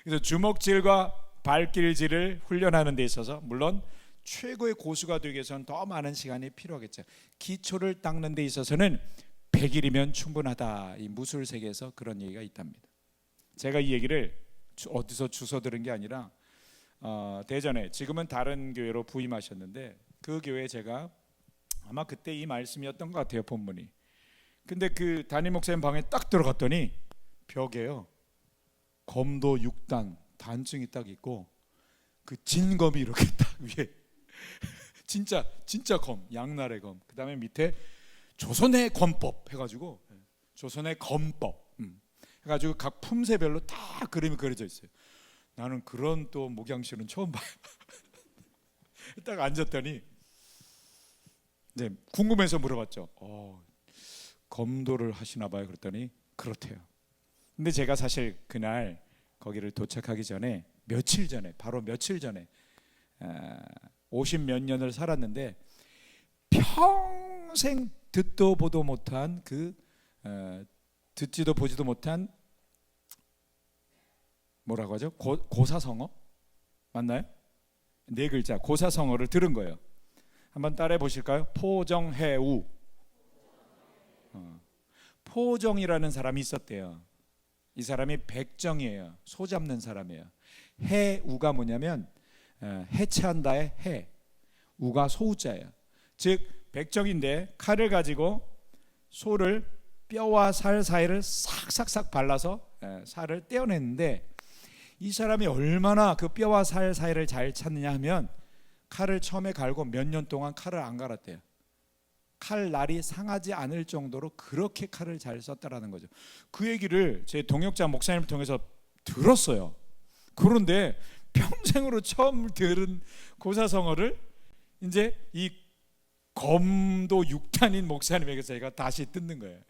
그래서 주먹질과 발길질을 훈련하는 데 있어서 물론 최고의 고수가 되기 위해서는 더 많은 시간이 필요하겠죠. 기초를 닦는 데 있어서는 100일이면 충분하다. 이 무술 세계에서 그런 얘기가 있답니다. 제가 이 얘기를 어디서 주워 들은 게 아니라 대전에, 지금은 다른 교회로 부임하셨는데 그 교회에 제가 아마 그때 이 말씀이었던 것 같아요, 본문이. 근데 그 담임 목사님 방에 딱 들어갔더니 벽에요, 검도 6단 단증이 딱 있고 그 진검이 이렇게 딱 위에 진짜 검, 양날의 검. 그 다음에 밑에 조선의 검법 해가지고, 조선의 검법 해가지고 각 품새별로 다 그림이 그려져 있어요. 나는 그런 또 목양실은 처음 봐요. 딱 앉았더니 네, 궁금해서 물어봤죠. 검도를 하시나 봐요. 그랬더니 그렇대요. 근데 제가 사실 그날 거기를 도착하기 전에 바로 며칠 전에 50 몇 년을 살았는데 평생 듣도 보도 못한 듣지도 보지도 못한 뭐라고 하죠? 고사성어 맞나요? 네 글자 고사성어를 들은 거예요. 한번 따라해 보실까요? 포정해우. 포정이라는 사람이 있었대요. 이 사람이 백정이에요. 소 잡는 사람이에요. 해우가 뭐냐면 해체한다의 해, 우가 소우자예요. 즉 백정인데 칼을 가지고 소를 뼈와 살 사이를 싹싹싹 발라서 살을 떼어냈는데, 이 사람이 얼마나 그 뼈와 살 사이를 잘 찾느냐 하면 칼을 처음에 갈고 몇 년 동안 칼을 안 갈았대요. 칼 날이 상하지 않을 정도로 그렇게 칼을 잘 썼다라는 거죠. 그 얘기를 제 동역자 목사님을 통해서 들었어요. 그런데 평생으로 처음 들은 고사성어를 이제 이 검도 6단인 목사님에게 제가 다시 듣는 거예요.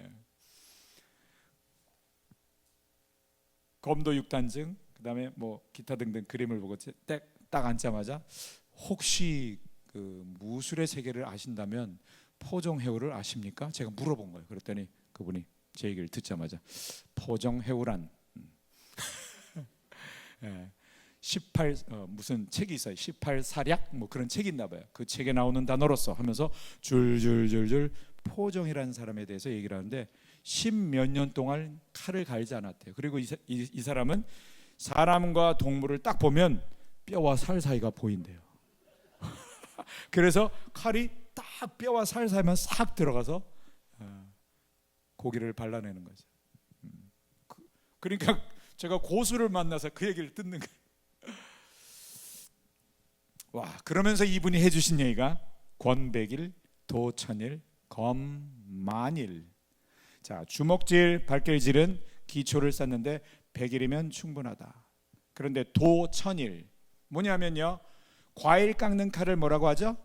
검도 6단증, 그 다음에 뭐 기타 등등 그림을 보고 딱 앉자마자 혹시 그 무술의 세계를 아신다면 포정해우를 아십니까? 제가 물어본 거예요. 그랬더니 그분이 제 얘기를 듣자마자 포정해우란 무슨 책이 있어요. 18사략 뭐 그런 책이 있나 봐요. 그 책에 나오는 단어로서 하면서 줄줄줄줄 포종이라는 사람에 대해서 얘기를 하는데 10몇 년 동안 칼을 갈지 않았대요. 그리고 이 사람은 사람과 동물을 딱 보면 뼈와 살 사이가 보인대요. 그래서 칼이 딱 뼈와 살 사이만 싹 들어가서 고기를 발라내는 거죠. 그러니까 제가 고수를 만나서 그 얘기를 듣는 거예요. 와, 그러면서 이분이 해주신 얘기가 권백일, 도천일, 검만일. 자, 주먹질, 발길질은 기초를 쌓는데 100일이면 충분하다. 그런데 도천일 뭐냐면요, 과일 깎는 칼을 뭐라고 하죠?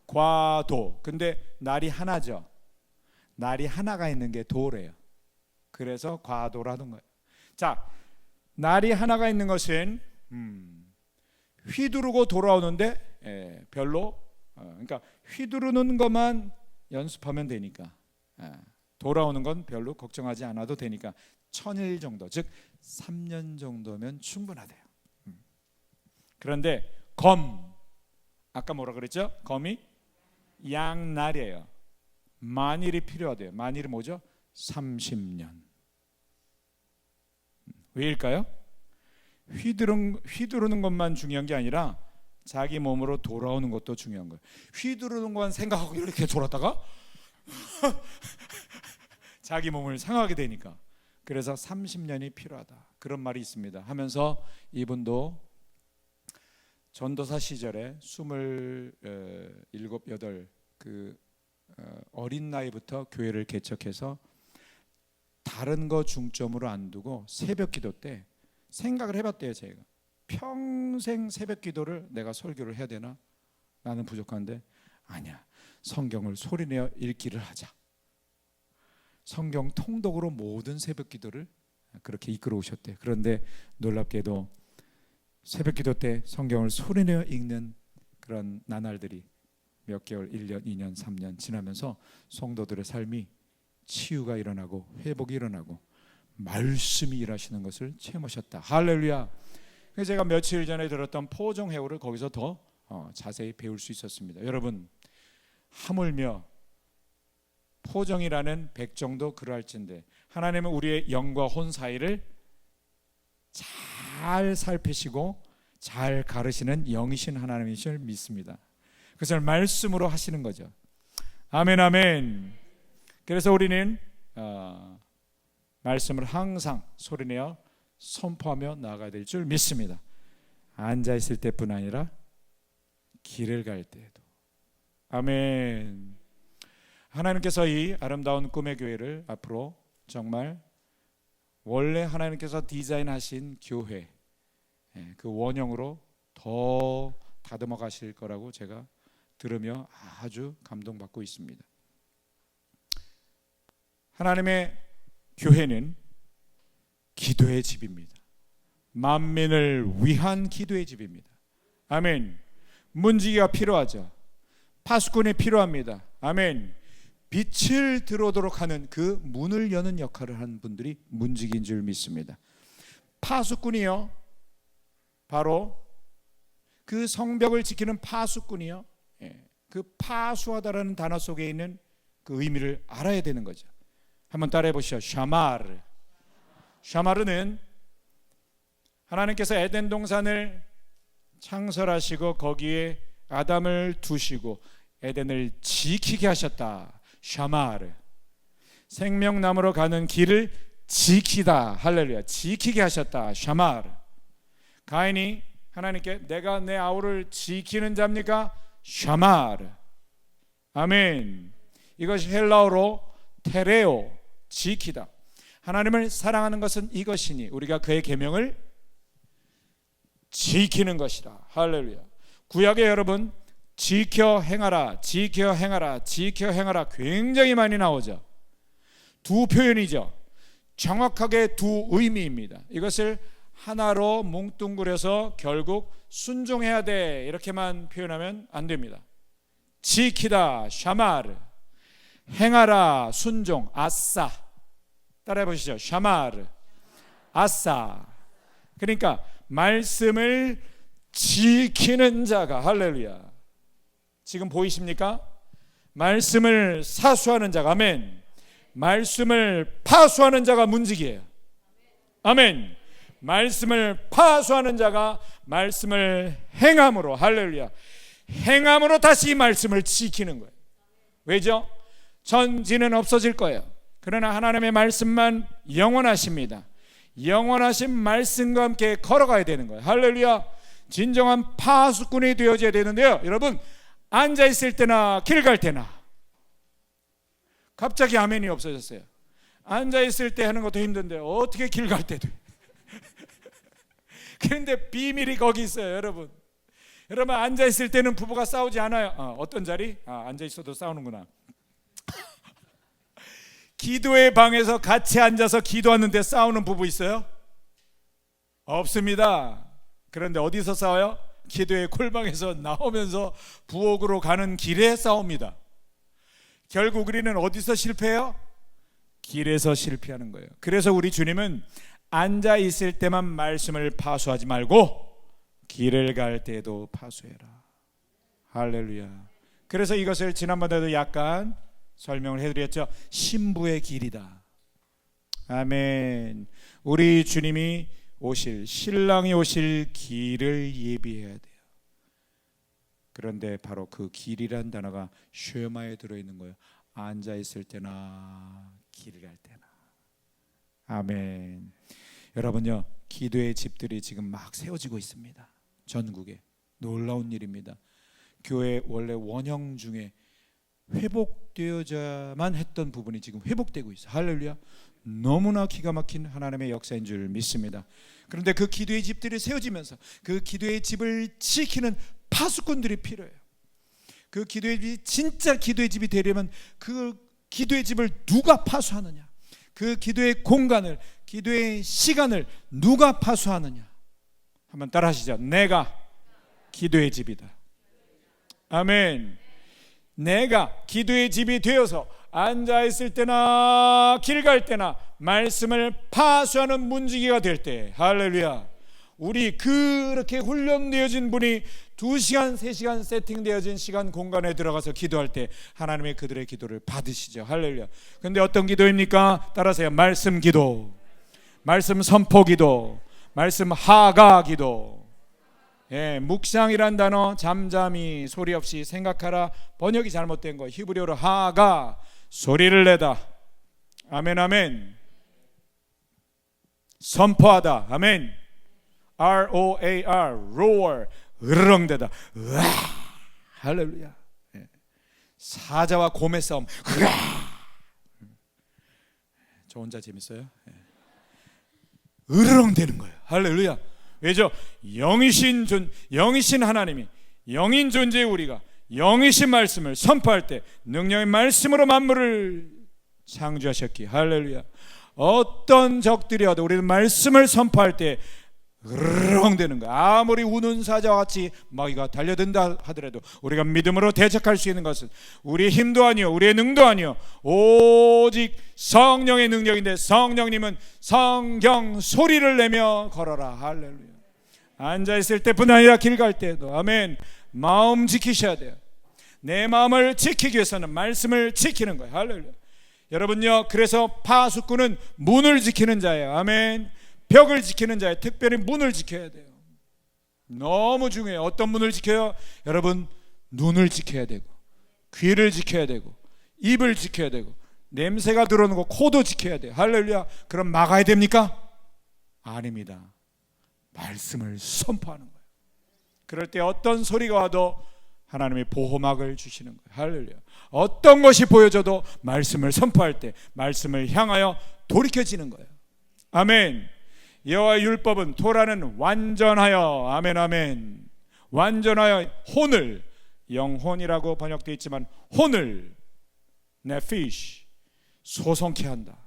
과도. 근데 날이 하나죠. 날이 하나가 있는 게 도래요. 그래서 과도라는 거예요. 자, 날이 하나가 있는 것은 휘두르고 돌아오는데 별로 그러니까 휘두르는 것만 연습하면 되니까 돌아오는 건 별로 걱정하지 않아도 되니까 1000일 정도, 즉 3년 정도면 충분하대요. 그런데 검, 아까 뭐라 그랬죠? 검이 양날이에요. 만일이 필요하대요. 만일이 뭐죠? 30년. 왜일까요? 휘두르는 것만 중요한 게 아니라 자기 몸으로 돌아오는 것도 중요한 거예요. 휘두르는 건 생각하고 이렇게 돌았다가 자기 몸을 상하게 되니까. 그래서 30년이 필요하다, 그런 말이 있습니다. 하면서 이분도 전도사 시절에 27, 8 그 어린 나이부터 교회를 개척해서 다른 거 중점으로 안 두고 새벽 기도 때 생각을 해봤대요. 제가 평생 새벽 기도를 내가 설교를 해야 되나? 나는 부족한데 아니야, 성경을 소리내어 읽기를 하자. 성경 통독으로 모든 새벽 기도를 그렇게 이끌어 오셨대요. 그런데 놀랍게도 새벽 기도 때 성경을 소리내어 읽는 그런 나날들이 몇 개월, 1년, 2년, 3년 지나면서 성도들의 삶이 치유가 일어나고 회복이 일어나고 말씀이 일하시는 것을 체험하셨다. 할렐루야. 제가 며칠 전에 들었던 포종회오를 거기서 더 자세히 배울 수 있었습니다. 여러분, 하물며 포종이라는 백정도 그러할진데 하나님은 우리의 영과 혼 사이를 잘 살피시고 잘 가르시는 영이신 하나님이실 믿습니다. 그것을 말씀으로 하시는 거죠. 아멘, 아멘. 그래서 우리는 말씀을 항상 소리내어 선포하며 나아가야 될 줄 믿습니다. 앉아있을 때뿐 아니라 길을 갈 때에도. 아멘. 하나님께서 이 아름다운 꿈의 교회를 앞으로 정말 원래 하나님께서 디자인하신 교회 그 원형으로 더 다듬어 가실 거라고 제가 들으며 아주 감동받고 있습니다. 하나님의 교회는 기도의 집입니다. 만민을 위한 기도의 집입니다. 아멘. 문지기가 필요하죠. 파수꾼이 필요합니다. 아멘. 빛을 들어오도록 하는 그 문을 여는 역할을 하는 분들이 문지기인 줄 믿습니다. 파수꾼이요, 바로 그 성벽을 지키는 파수꾼이요, 그 파수하다라는 단어 속에 있는 그 의미를 알아야 되는 거죠. 한번 따라해 보시죠. 샤마르. 샤마르는 하나님께서 에덴 동산을 창설하시고 거기에 아담을 두시고 에덴을 지키게 하셨다. 샤마르. 생명나무로 가는 길을 지키다. 할렐루야. 지키게 하셨다. 샤마르. 가인이 하나님께 내가 내 아우를 지키는 자입니까? 샤마르. 아멘. 이것이 헬라어로 테레오, 지키다. 하나님을 사랑하는 것은 이것이니 우리가 그의 계명을 지키는 것이다. 할렐루야. 구약에 여러분 지켜 행하라, 지켜 행하라, 지켜 행하라 굉장히 많이 나오죠. 두 표현이죠. 정확하게 두 의미입니다. 이것을 하나로 뭉뚱그려서 결국 순종해야 돼 이렇게만 표현하면 안 됩니다. 지키다, 샤마르. 행하라, 순종, 아싸. 따라해 보시죠. 샤마르, 아싸. 그러니까 말씀을 지키는 자가, 할렐루야. 지금 보이십니까? 말씀을 사수하는 자가, 아멘. 말씀을 파수하는 자가 문지기예요. 아멘. 말씀을 파수하는 자가 말씀을 행함으로, 할렐루야, 행함으로 다시 이 말씀을 지키는 거예요. 왜죠? 천지는 없어질 거예요. 그러나 하나님의 말씀만 영원하십니다. 영원하신 말씀과 함께 걸어가야 되는 거예요. 할렐루야. 진정한 파수꾼이 되어져야 되는데요, 여러분, 앉아있을 때나 길 갈 때나. 갑자기 아멘이 없어졌어요. 앉아있을 때 하는 것도 힘든데 어떻게 길 갈 때도. 그런데 비밀이 거기 있어요, 여러분. 여러분, 앉아있을 때는 부부가 싸우지 않아요. 어떤 자리? 앉아있어도 싸우는구나. 기도의 방에서 같이 앉아서 기도하는데 싸우는 부부 있어요? 없습니다. 그런데 어디서 싸워요? 기도의 골방에서 나오면서 부엌으로 가는 길에 싸웁니다. 결국 우리는 어디서 실패해요? 길에서 실패하는 거예요. 그래서 우리 주님은 앉아 있을 때만 말씀을 파수하지 말고 길을 갈 때도 파수해라. 할렐루야. 그래서 이것을 지난번에도 약간 설명을 해드렸죠. 신부의 길이다. 아멘. 우리 주님이 오실, 신랑이 오실 길을 예비해야 돼요. 그런데 바로 그 길이란 단어가 쉐마에 들어있는 거예요. 앉아 있을 때나 길을 갈 때나. 아멘. 여러분요, 기도의 집들이 지금 막 세워지고 있습니다. 전국에. 놀라운 일입니다. 교회 원래 원형 중에 회복되어야만 했던 부분이 지금 회복되고 있어요. 할렐루야. 너무나 기가 막힌 하나님의 역사인 줄 믿습니다. 그런데 그 기도의 집들이 세워지면서 그 기도의 집을 지키는 파수꾼들이 필요해요. 그 기도의 집이 진짜 기도의 집이 되려면 그 기도의 집을 누가 파수하느냐, 그 기도의 공간을, 기도의 시간을 누가 파수하느냐. 한번 따라 하시죠. 내가 기도의 집이다. 아멘. 내가 기도의 집이 되어서 앉아있을 때나 길 갈 때나 말씀을 파수하는 문지기가 될 때, 할렐루야, 우리 그렇게 훈련되어진 분이 2시간 3시간 세팅되어진 시간 공간에 들어가서 기도할 때 하나님의 그들의 기도를 받으시죠. 할렐루야. 근데 어떤 기도입니까? 따라하세요. 말씀 기도, 말씀 선포 기도, 말씀 하가 기도. 예, 묵상이란 단어 잠잠히 소리 없이 생각하라, 번역이 잘못된 거. 히브리어로 하가, 소리를 내다. 아멘, 아멘. 선포하다. 아멘. R-O-A-R, roar, 으르렁대다. 으아, 할렐루야. 예. 사자와 곰의 싸움. 으아. 저 혼자 재밌어요? 예. 으르렁대는 거예요. 할렐루야. 왜죠? 영이신 하나님이, 영인 존재의 우리가 영이신 말씀을 선포할 때 능력의 말씀으로 만물을 창조하셨기. 할렐루야. 어떤 적들이 와도 우리는 말씀을 선포할 때 으르렁대는 거야. 아무리 우는 사자와 같이 마귀가 달려든다 하더라도 우리가 믿음으로 대적할 수 있는 것은 우리의 힘도 아니요, 우리의 능도 아니요, 오직 성령의 능력인데, 성령님은 성경 소리를 내며 걸어라. 할렐루야. 앉아있을 때뿐 아니라 길 갈 때도, 아멘, 마음 지키셔야 돼요. 내 마음을 지키기 위해서는 말씀을 지키는 거예요. 할렐루야. 여러분요, 그래서 파수꾼은 문을 지키는 자예요. 아멘. 벽을 지키는 자예요. 특별히 문을 지켜야 돼요. 너무 중요해요. 어떤 문을 지켜요? 여러분, 눈을 지켜야 되고, 귀를 지켜야 되고, 입을 지켜야 되고, 냄새가 들어오는 거 코도 지켜야 돼요. 할렐루야. 그럼 막아야 됩니까? 아닙니다. 말씀을 선포하는 거예요. 그럴 때 어떤 소리가 와도 하나님의 보호막을 주시는 거예요. 할렐루야. 어떤 것이 보여져도 말씀을 선포할 때 말씀을 향하여 돌이켜지는 거예요. 아멘. 여호와의 율법은, 토라는 완전하여, 아멘, 아멘, 완전하여 혼을, 영혼이라고 번역되어 있지만 혼을, 네피쉬, 소성케 한다.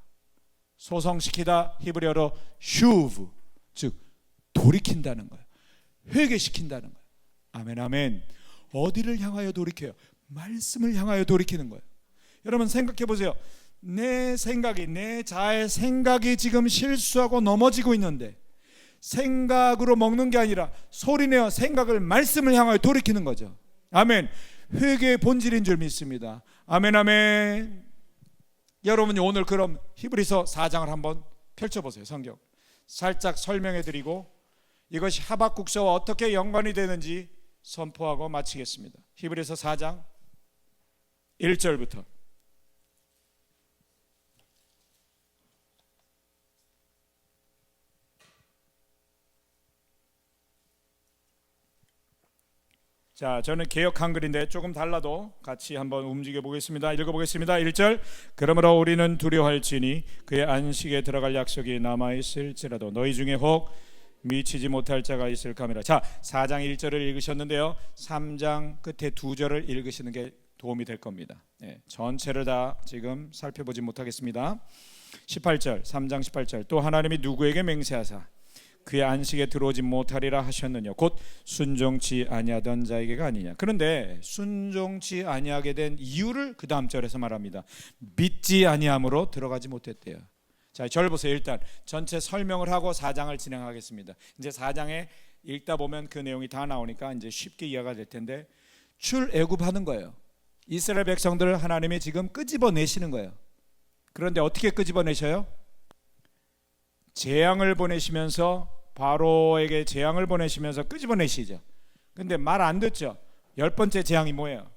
소성시키다, 히브리어로 슈브, 즉 돌이킨다는 거예요. 회개시킨다는 거예요. 아멘, 아멘. 어디를 향하여 돌이켜요? 말씀을 향하여 돌이키는 거예요. 여러분 생각해 보세요. 내 생각이, 내 자의 생각이 지금 실수하고 넘어지고 있는데, 생각으로 먹는 게 아니라 소리내어 생각을 말씀을 향하여 돌이키는 거죠. 아멘. 회개의 본질인 줄 믿습니다. 아멘 아멘. 여러분이 오늘 그럼 히브리서 4장을 한번 펼쳐보세요. 성경 살짝 설명해드리고 이것이 하박국서와 어떻게 연관이 되는지 선포하고 마치겠습니다. 히브리서 4장 1절부터 자, 저는 개역 한글인데 조금 달라도 같이 한번 움직여 보겠습니다. 읽어보겠습니다. 1절 그러므로 우리는 두려워할지니 그의 안식에 들어갈 약속이 남아있을지라도 너희 중에 혹 미치지 못할 자가 있을까 하미라. 자, 4장 1절을 읽으셨는데요 3장 끝에 2절을 읽으시는 게 도움이 될 겁니다. 전체를 다 지금 살펴보지 못하겠습니다. 18절 3장 18절 또 하나님이 누구에게 맹세하사 그의 안식에 들어오지 못하리라 하셨느냐 곧 순종치 아니하던 자에게가 아니냐. 그런데 순종치 아니하게 된 이유를 그 다음 절에서 말합니다. 믿지 아니함으로 들어가지 못했대요. 자, 절 보세요. 일단 전체 설명을 하고 4장을 진행하겠습니다. 이제 4장에 읽다 보면 그 내용이 다 나오니까 이제 쉽게 이해가 될 텐데 출애굽하는 거예요. 이스라엘 백성들을 하나님이 지금 끄집어내시는 거예요. 그런데 어떻게 끄집어내셔요? 재앙을 보내시면서 바로에게 재앙을 보내시면서 끄집어내시죠. 근데 말 안 듣죠. 10번째 재앙이 뭐예요?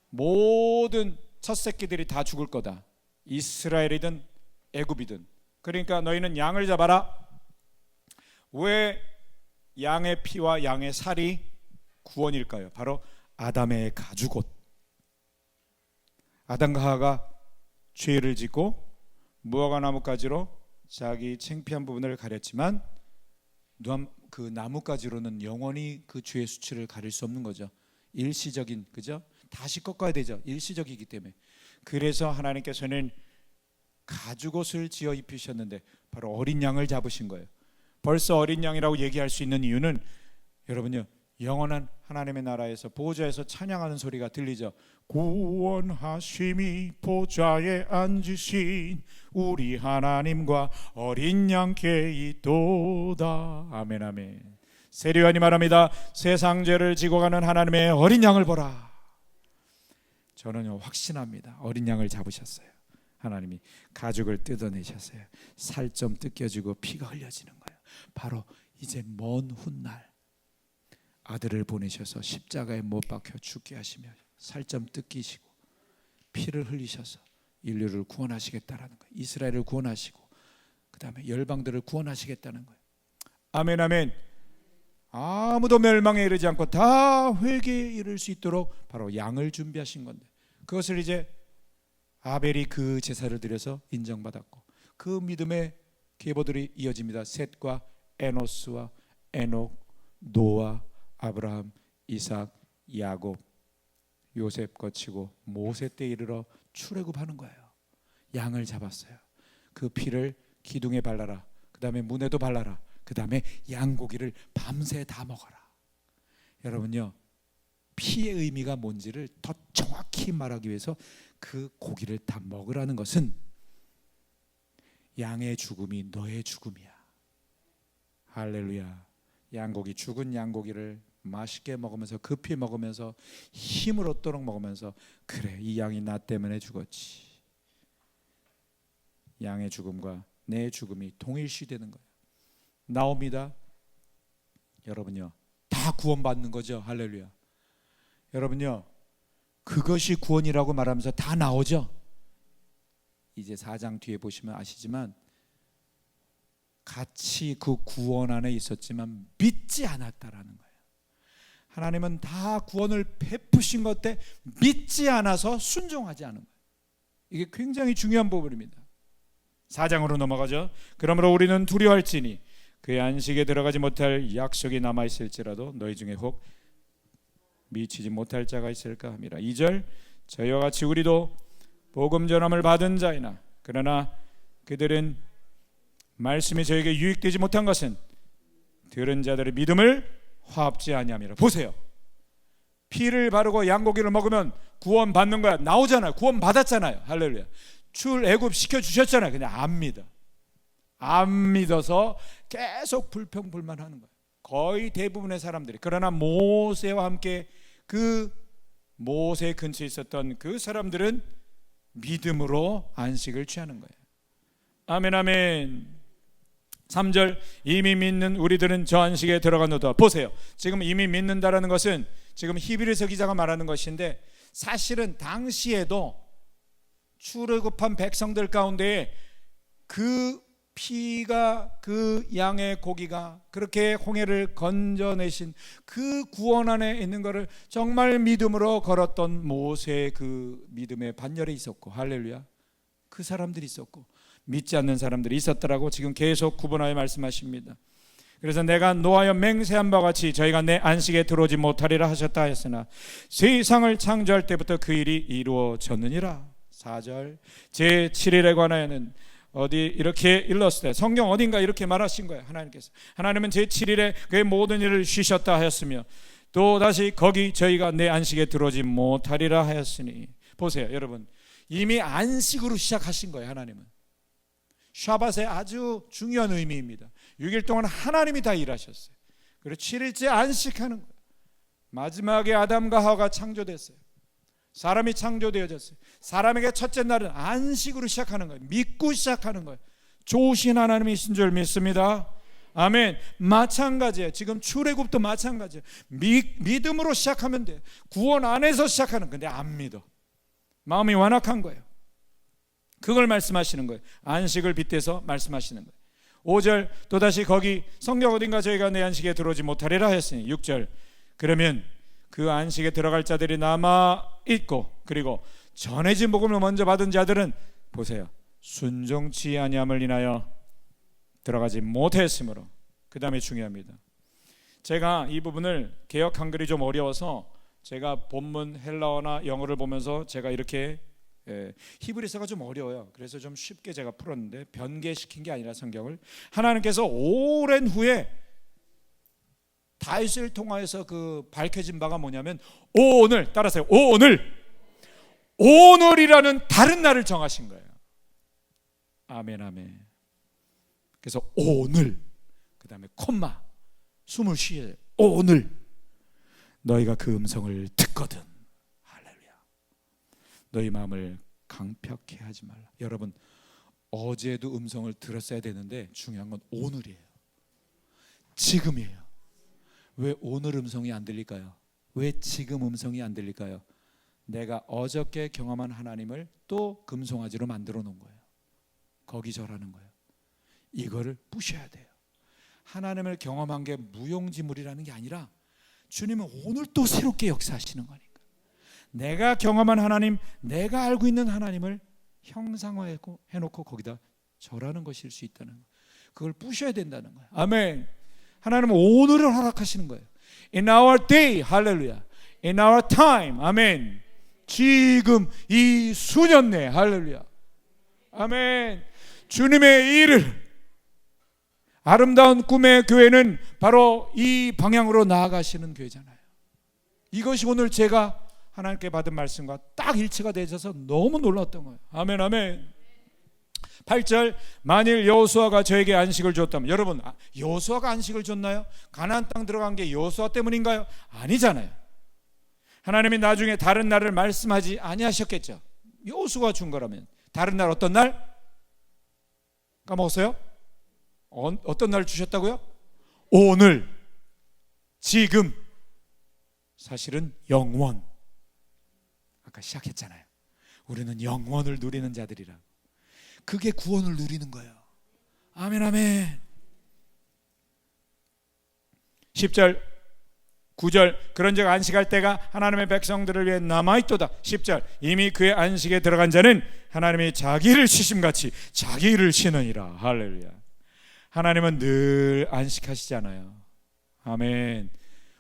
모든 첫 새끼들이 다 죽을 거다. 이스라엘이든 애굽이든. 그러니까 너희는 양을 잡아라. 왜 양의 피와 양의 살이 구원일까요? 바로 아담의 가죽옷. 아담과 하와가 죄를 짓고 무화과 나뭇가지로 자기 창피한 부분을 가렸지만 그 나뭇가지로는 영원히 그 죄의 수치를 가릴 수 없는 거죠. 일시적인, 그죠? 다시 꺾어야 되죠. 일시적이기 때문에. 그래서 하나님께서는 가죽옷을 지어 입히셨는데 바로 어린 양을 잡으신 거예요. 벌써 어린 양이라고 얘기할 수 있는 이유는 여러분요, 영원한 하나님의 나라에서 보좌에서 찬양하는 소리가 들리죠. 구원하심이 보좌에 앉으신 우리 하나님과 어린 양께 있도다. 아멘 아멘. 세례요한이 말합니다. 세상 죄를 지고 가는 하나님의 어린 양을 보라. 저는요 확신합니다. 어린 양을 잡으셨어요. 하나님이 가죽을 뜯어내셨어요. 살 좀 뜯겨지고 피가 흘려지는 거예요. 바로 이제 먼 훗날 아들을 보내셔서 십자가에 못 박혀 죽게 하시며 살 좀 뜯기시고 피를 흘리셔서 인류를 구원하시겠다라는 거예요. 이스라엘을 구원하시고 그 다음에 열방들을 구원하시겠다는 거예요. 아멘 아멘. 아무도 멸망에 이르지 않고 다 회개에 이를 수 있도록 바로 양을 준비하신 건데 그것을 이제 아벨이 그 제사를 드려서 인정받았고 그 믿음의 계보들이 이어집니다. 셋과 에노스와 에녹, 노아, 아브라함, 이삭, 야곱, 요셉 거치고 모세 때 이르러 출애굽하는 거예요. 양을 잡았어요. 그 피를 기둥에 발라라. 그 다음에 문에도 발라라. 그 다음에 양고기를 밤새 다 먹어라. 여러분요, 피의 의미가 뭔지를 더 정확히 말하기 위해서 그 고기를 다 먹으라는 것은 양의 죽음이 너의 죽음이야. 할렐루야. 양고기, 죽은 양고기를 맛있게 먹으면서 급히 먹으면서 힘을 얻도록 먹으면서 그래, 이 양이 나 때문에 죽었지. 양의 죽음과 내 죽음이 동일시되는 거예요. 나옵니다. 여러분요, 다 구원받는 거죠. 할렐루야. 여러분요, 그것이 구원이라고 말하면서 다 나오죠. 이제 4장 뒤에 보시면 아시지만 같이 그 구원 안에 있었지만 믿지 않았다라는 거예요. 하나님은 다 구원을 베푸신 것 때 믿지 않아서 순종하지 않은 거예요. 이게 굉장히 중요한 부분입니다. 4장으로 넘어가죠. 그러므로 우리는 두려워할지니 그의 안식에 들어가지 못할 약속이 남아있을지라도 너희 중에 혹 미치지 못할 자가 있을까 함이라. 2절 저희와 같이 우리도 복음 전함을 받은 자이나 그러나 그들은 말씀이 저에게 유익되지 못한 것은 들은 자들의 믿음을 화합지 아니함이라. 보세요. 피를 바르고 양고기를 먹으면 구원 받는 거야. 나오잖아요. 구원 받았잖아요. 할렐루야. 출애굽 시켜주셨잖아요. 그냥 안 믿어. 안 믿어서 계속 불평불만하는 거예요. 거의 대부분의 사람들이. 그러나 모세와 함께 그 모세 근처에 있었던 그 사람들은 믿음으로 안식을 취하는 거예요. 아멘 아멘. 3절 이미 믿는 우리들은 저 안식에 들어가노다. 보세요. 지금 이미 믿는다라는 것은 지금 히브리서 기자가 말하는 것인데, 사실은 당시에도 출애굽한 백성들 가운데 그 피가, 그 양의 고기가 그렇게 홍해를 건져내신 그 구원 안에 있는 것을 정말 믿음으로 걸었던 모세의 그 믿음의 반열에 있었고, 할렐루야, 그 사람들이 있었고 믿지 않는 사람들이 있었더라고. 지금 계속 구분하여 말씀하십니다. 그래서 내가 노하여 맹세한 바와 같이 저희가 내 안식에 들어오지 못하리라 하셨다 하였으나 세상을 창조할 때부터 그 일이 이루어졌느니라. 4절 제 7일에 관하여는 어디 이렇게 일렀을 때, 성경 어딘가 이렇게 말하신 거예요. 하나님께서 하나님은 제 7일에 그의 모든 일을 쉬셨다 하였으며 또 다시 거기 저희가 내 안식에 들어오지 못하리라 하였으니. 보세요 여러분, 이미 안식으로 시작하신 거예요. 하나님은 샤밧의 아주 중요한 의미입니다. 6일 동안 하나님이 다 일하셨어요. 그리고 7일째 안식하는 거예요. 마지막에 아담과 하와가 창조됐어요. 사람이 창조되어졌어요. 사람에게 첫째 날은 안식으로 시작하는 거예요. 믿고 시작하는 거예요. 좋으신 하나님이신 줄 믿습니다. 아멘. 마찬가지예요. 지금 출애굽도 마찬가지예요. 믿음으로 시작하면 돼요. 구원 안에서 시작하는. 근데 안 믿어. 마음이 완악한 거예요. 그걸 말씀하시는 거예요. 안식을 빗대서 말씀하시는 거예요. 5절 또다시 거기 성경 어딘가 저희가 내 안식에 들어오지 못하리라 했으니. 6절 그러면 그 안식에 들어갈 자들이 남아있고 그리고 전해진 복음을 먼저 받은 자들은 보세요, 순종치 아니함을 인하여 들어가지 못했으므로. 그 다음에 중요합니다. 제가 이 부분을 개역 한글이 좀 어려워서 제가 본문 헬라어나 영어를 보면서 제가 이렇게 히브리서가 좀 어려워요. 그래서 좀 쉽게 제가 풀었는데, 변개시킨 게 아니라 성경을 하나님께서 오랜 후에 다윗을 통하여서 그 밝혀진 바가 뭐냐면 오늘, 따라서요, 오늘이라는 다른 날을 정하신 거예요. 아멘 아멘. 그래서 오늘, 그 다음에 콤마, 숨을 쉬어요. 오늘 너희가 그 음성을 듣거든. 할렐루야. 너희 마음을 강팍해 하지 말라. 여러분, 어제도 음성을 들었어야 되는데 중요한 건 오늘이에요. 지금이에요. 왜 오늘 음성이 안 들릴까요? 왜 지금 음성이 안 들릴까요? 내가 어저께 경험한 하나님을 또 금송아지로 만들어 놓은 거예요. 거기 절하는 거예요. 이거를 부셔야 돼요. 하나님을 경험한 게 무용지물이라는 게 아니라 주님은 오늘 또 새롭게 역사하시는 거니까. 내가 경험한 하나님, 내가 알고 있는 하나님을 형상화해놓고 거기다 절하는 것일 수 있다는 거예요. 그걸 부셔야 된다는 거예요. 아멘. 하나님은 오늘을 허락하시는 거예요. In our day, 할렐루야. In our time, 아멘. 지금 이 수년 내에, 할렐루야. 아멘. 주님의 일을, 아름다운 꿈의 교회는 바로 이 방향으로 나아가시는 교회잖아요. 이것이 오늘 제가 하나님께 받은 말씀과 딱 일치가 되셔서 너무 놀랐던 거예요. 아멘 아멘. 8절 만일 여호수아가 저에게 안식을 줬다면, 여러분 여호수아가 안식을 줬나요? 가나안 땅 들어간 게 여호수아 때문인가요? 아니잖아요. 하나님이 나중에 다른 날을 말씀하지 아니하셨겠죠. 여호수아가 준 거라면. 다른 날 어떤 날? 까먹었어요? 어떤 날 주셨다고요? 오늘, 지금, 사실은 영원. 아까 시작했잖아요. 우리는 영원을 누리는 자들이라. 그게 구원을 누리는 거예요. 아멘 아멘. 10절 9절 그런즉 안식할 때가 하나님의 백성들을 위해 남아있도다. 10절 이미 그의 안식에 들어간 자는 하나님이 자기를 쉬심같이 자기를 쉬느니라. 할렐루야. 하나님은 늘 안식하시잖아요. 아멘.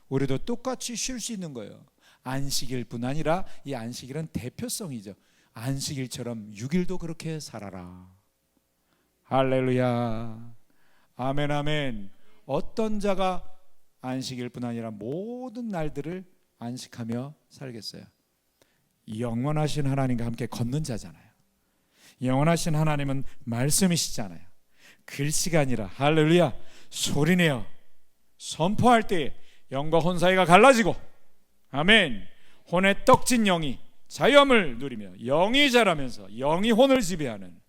우리도 똑같이 쉴 수 있는 거예요. 안식일 뿐 아니라 이 안식일은 대표성이죠. 안식일처럼 6일도 그렇게 살아라. 할렐루야. 아멘 아멘. 어떤 자가 안식일 뿐 아니라 모든 날들을 안식하며 살겠어요? 영원하신 하나님과 함께 걷는 자잖아요. 영원하신 하나님은 말씀이시잖아요. 글씨가 아니라 할렐루야 소리내어 선포할 때에 영과 혼 사이가 갈라지고 아멘 혼의 떡진 영이 자유함을 누리며 영이 자라면서 영이 혼을 지배하는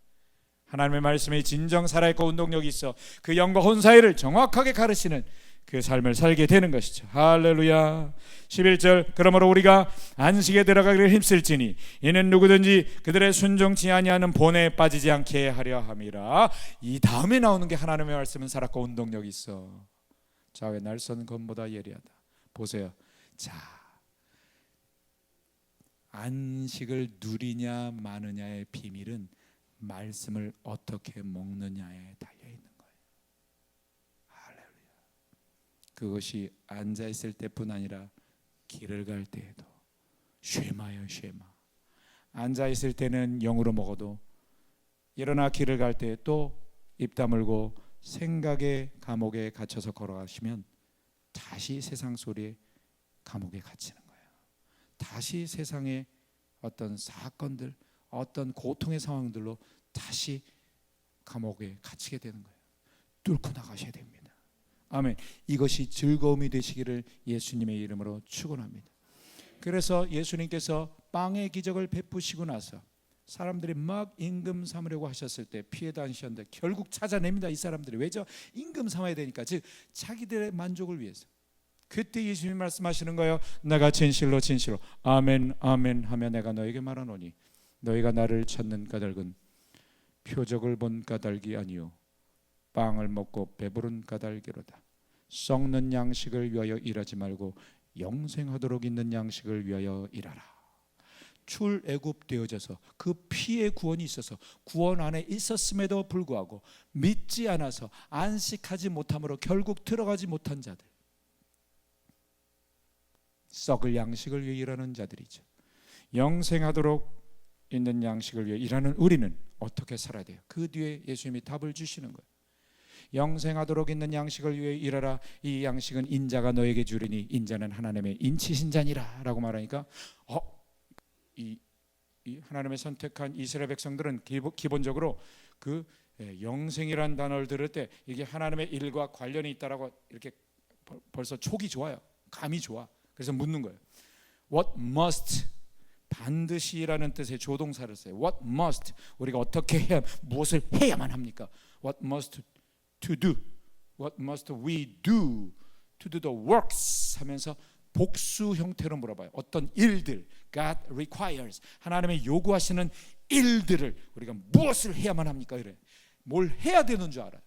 하나님의 말씀에 진정 살아있고 운동력이 있어 그 영과 혼 사이를 정확하게 가르치는 그 삶을 살게 되는 것이죠. 할렐루야. 11절 그러므로 우리가 안식에 들어가기를 힘쓸지니 이는 누구든지 그들의 순종치 아니하는 본에 빠지지 않게 하려 함이라. 이 다음에 나오는 게 하나님의 말씀은 살았고 운동력이 있어. 좌우의 날선 검보다 예리하다. 보세요. 자, 안식을 누리냐 마느냐의 비밀은 말씀을 어떻게 먹느냐에 달려있는 거예요. 할렐루야. 그것이 앉아있을 때뿐 아니라 길을 갈 때에도 쉐마요 쉐마. 앉아있을 때는 영으로 먹어도 일어나 길을 갈 때 또 입 다물고 생각의 감옥에 갇혀서 걸어가시면 다시 세상 소리에 감옥에 갇히는 거예요. 다시 세상의 어떤 사건들 어떤 고통의 상황들로 다시 감옥에 갇히게 되는 거예요. 뚫고 나가셔야 됩니다. 아멘. 이것이 즐거움이 되시기를 예수님의 이름으로 축원합니다. 그래서 예수님께서 빵의 기적을 베푸시고 나서 사람들이 막 임금 삼으려고 하셨을 때 피해 다니셨는데 결국 찾아냅니다. 이 사람들이 왜죠? 임금 삼아야 되니까. 즉 자기들의 만족을 위해서. 그때 예수님이 말씀하시는 거예요. 내가 진실로 진실로 아멘 아멘 하며 내가 너에게 말하노니 너희가 나를 찾는 까닭은 표적을 본 까닭이 아니요 빵을 먹고 배부른 까닭이로다. 썩는 양식을 위하여 일하지 말고 영생하도록 있는 양식을 위하여 일하라. 출애굽되어져서 그 피의 구원이 있어서 구원 안에 있었음에도 불구하고 믿지 않아서 안식하지 못함으로 결국 들어가지 못한 자들, 썩을 양식을 위해 일하는 자들이죠. 영생하도록 있는 양식을 위해 일하는 우리는 어떻게 살아야 돼요? 그 뒤에 예수님이 답을 주시는 거예요. 영생하도록 있는 양식을 위해 일하라. 이 양식은 인자가 너에게 주리니 인자는 하나님의 인치신 자니라 라고 말하니까 이 하나님의 선택한 이스라엘 백성들은 기본적으로 그 영생이라는 단어를 들을 때 이게 하나님의 일과 관련이 있다라고 이렇게 벌써 촉이 좋아요. 감이 좋아. 그래서 묻는 거예요. What must 반드시라는 뜻의 조동사를 써요. What must 우리가 어떻게 해야 무엇을 해야만 합니까? What must to do? What must we do to do the works? 하면서 복수 형태로 물어봐요. 어떤 일들 God requires 하나님의 요구하시는 일들을 우리가 무엇을 해야만 합니까? 이래. 뭘 해야 되는 줄 알아요.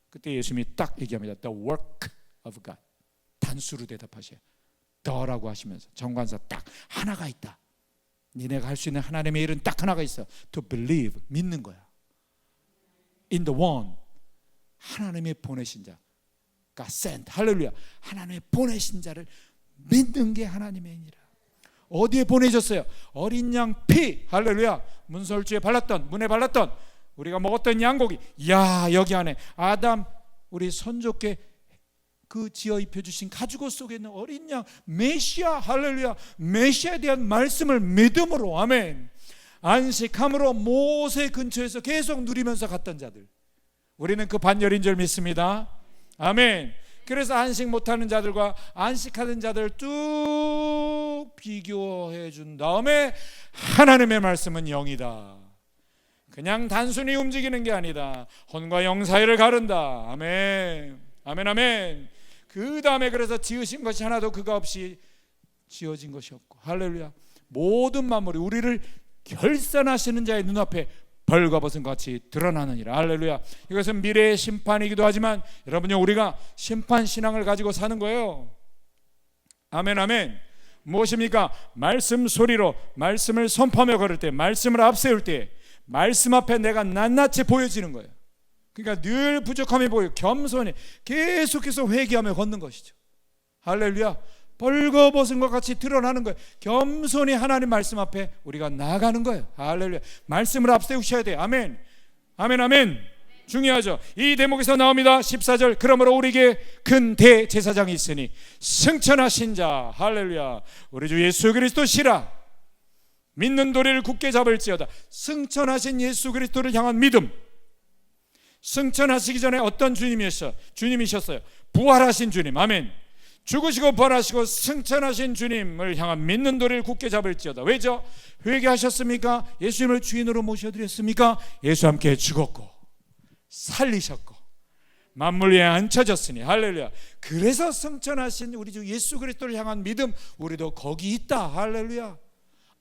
그때 예수님이 딱 얘기합니다. The work of God. 단수로 대답하셔요. 더라고 하시면서 정관사 딱 하나가 있다. 니네가 할 수 있는 하나님의 일은 딱 하나가 있어. To believe 믿는 거야. In the one 하나님의 보내신 자. God sent 할렐루야. 하나님의 보내신 자를 믿는 게 하나님의 일이라. 어디에 보내셨어요? 어린 양 피 할렐루야. 문설주에 발랐던 문에 발랐던 우리가 먹었던 양고기. 야 여기 안에 아담 우리 선조께 그 지어 입혀주신 가죽옷 속에 있는 어린 양 메시아 할렐루야. 메시아에 대한 말씀을 믿음으로 아멘 안식함으로 모세 근처에서 계속 누리면서 갔던 자들. 우리는 그 반열인 줄 믿습니다. 아멘. 그래서 안식 못하는 자들과 안식하는 자들 쭉 비교해 준 다음에 하나님의 말씀은 영이다. 그냥 단순히 움직이는 게 아니다. 혼과 영 사이를 가른다. 아멘 아멘 아멘. 그 다음에 그래서 지으신 것이 하나도 그가 없이 지어진 것이 없고 할렐루야. 모든 만물이 우리를 결산하시는 자의 눈앞에 벌거벗은 같이 드러나느니라. 할렐루야. 이것은 미래의 심판이기도 하지만 여러분요 우리가 심판 신앙을 가지고 사는 거예요. 아멘 아멘. 무엇입니까? 말씀 소리로 말씀을 선포하며 걸을 때 말씀을 앞세울 때 말씀 앞에 내가 낱낱이 보여지는 거예요. 그러니까 늘 부족함이 보여 겸손히 계속해서 회개하며 걷는 것이죠. 할렐루야. 벌거벗은 것 같이 드러나는 거예요. 겸손히 하나님 말씀 앞에 우리가 나아가는 거예요. 할렐루야. 말씀을 앞세우셔야 돼요. 아멘 아멘 아멘. 중요하죠. 이 대목에서 나옵니다. 14절 그러므로 우리에게 큰 대제사장이 있으니 승천하신 자 할렐루야 우리 주 예수 그리스도시라. 믿는 도리를 굳게 잡을지어다. 승천하신 예수 그리스도를 향한 믿음. 승천하시기 전에 어떤 주님이셨어요? 부활하신 주님. 아멘. 죽으시고 부활하시고 승천하신 주님을 향한 믿는 도리를 굳게 잡을지어다. 왜죠? 회개하셨습니까? 예수님을 주인으로 모셔드렸습니까? 예수 함께 죽었고 살리셨고 만물 위에 앉혀졌으니 할렐루야. 그래서 승천하신 우리 주 예수 그리스도를 향한 믿음, 우리도 거기 있다. 할렐루야.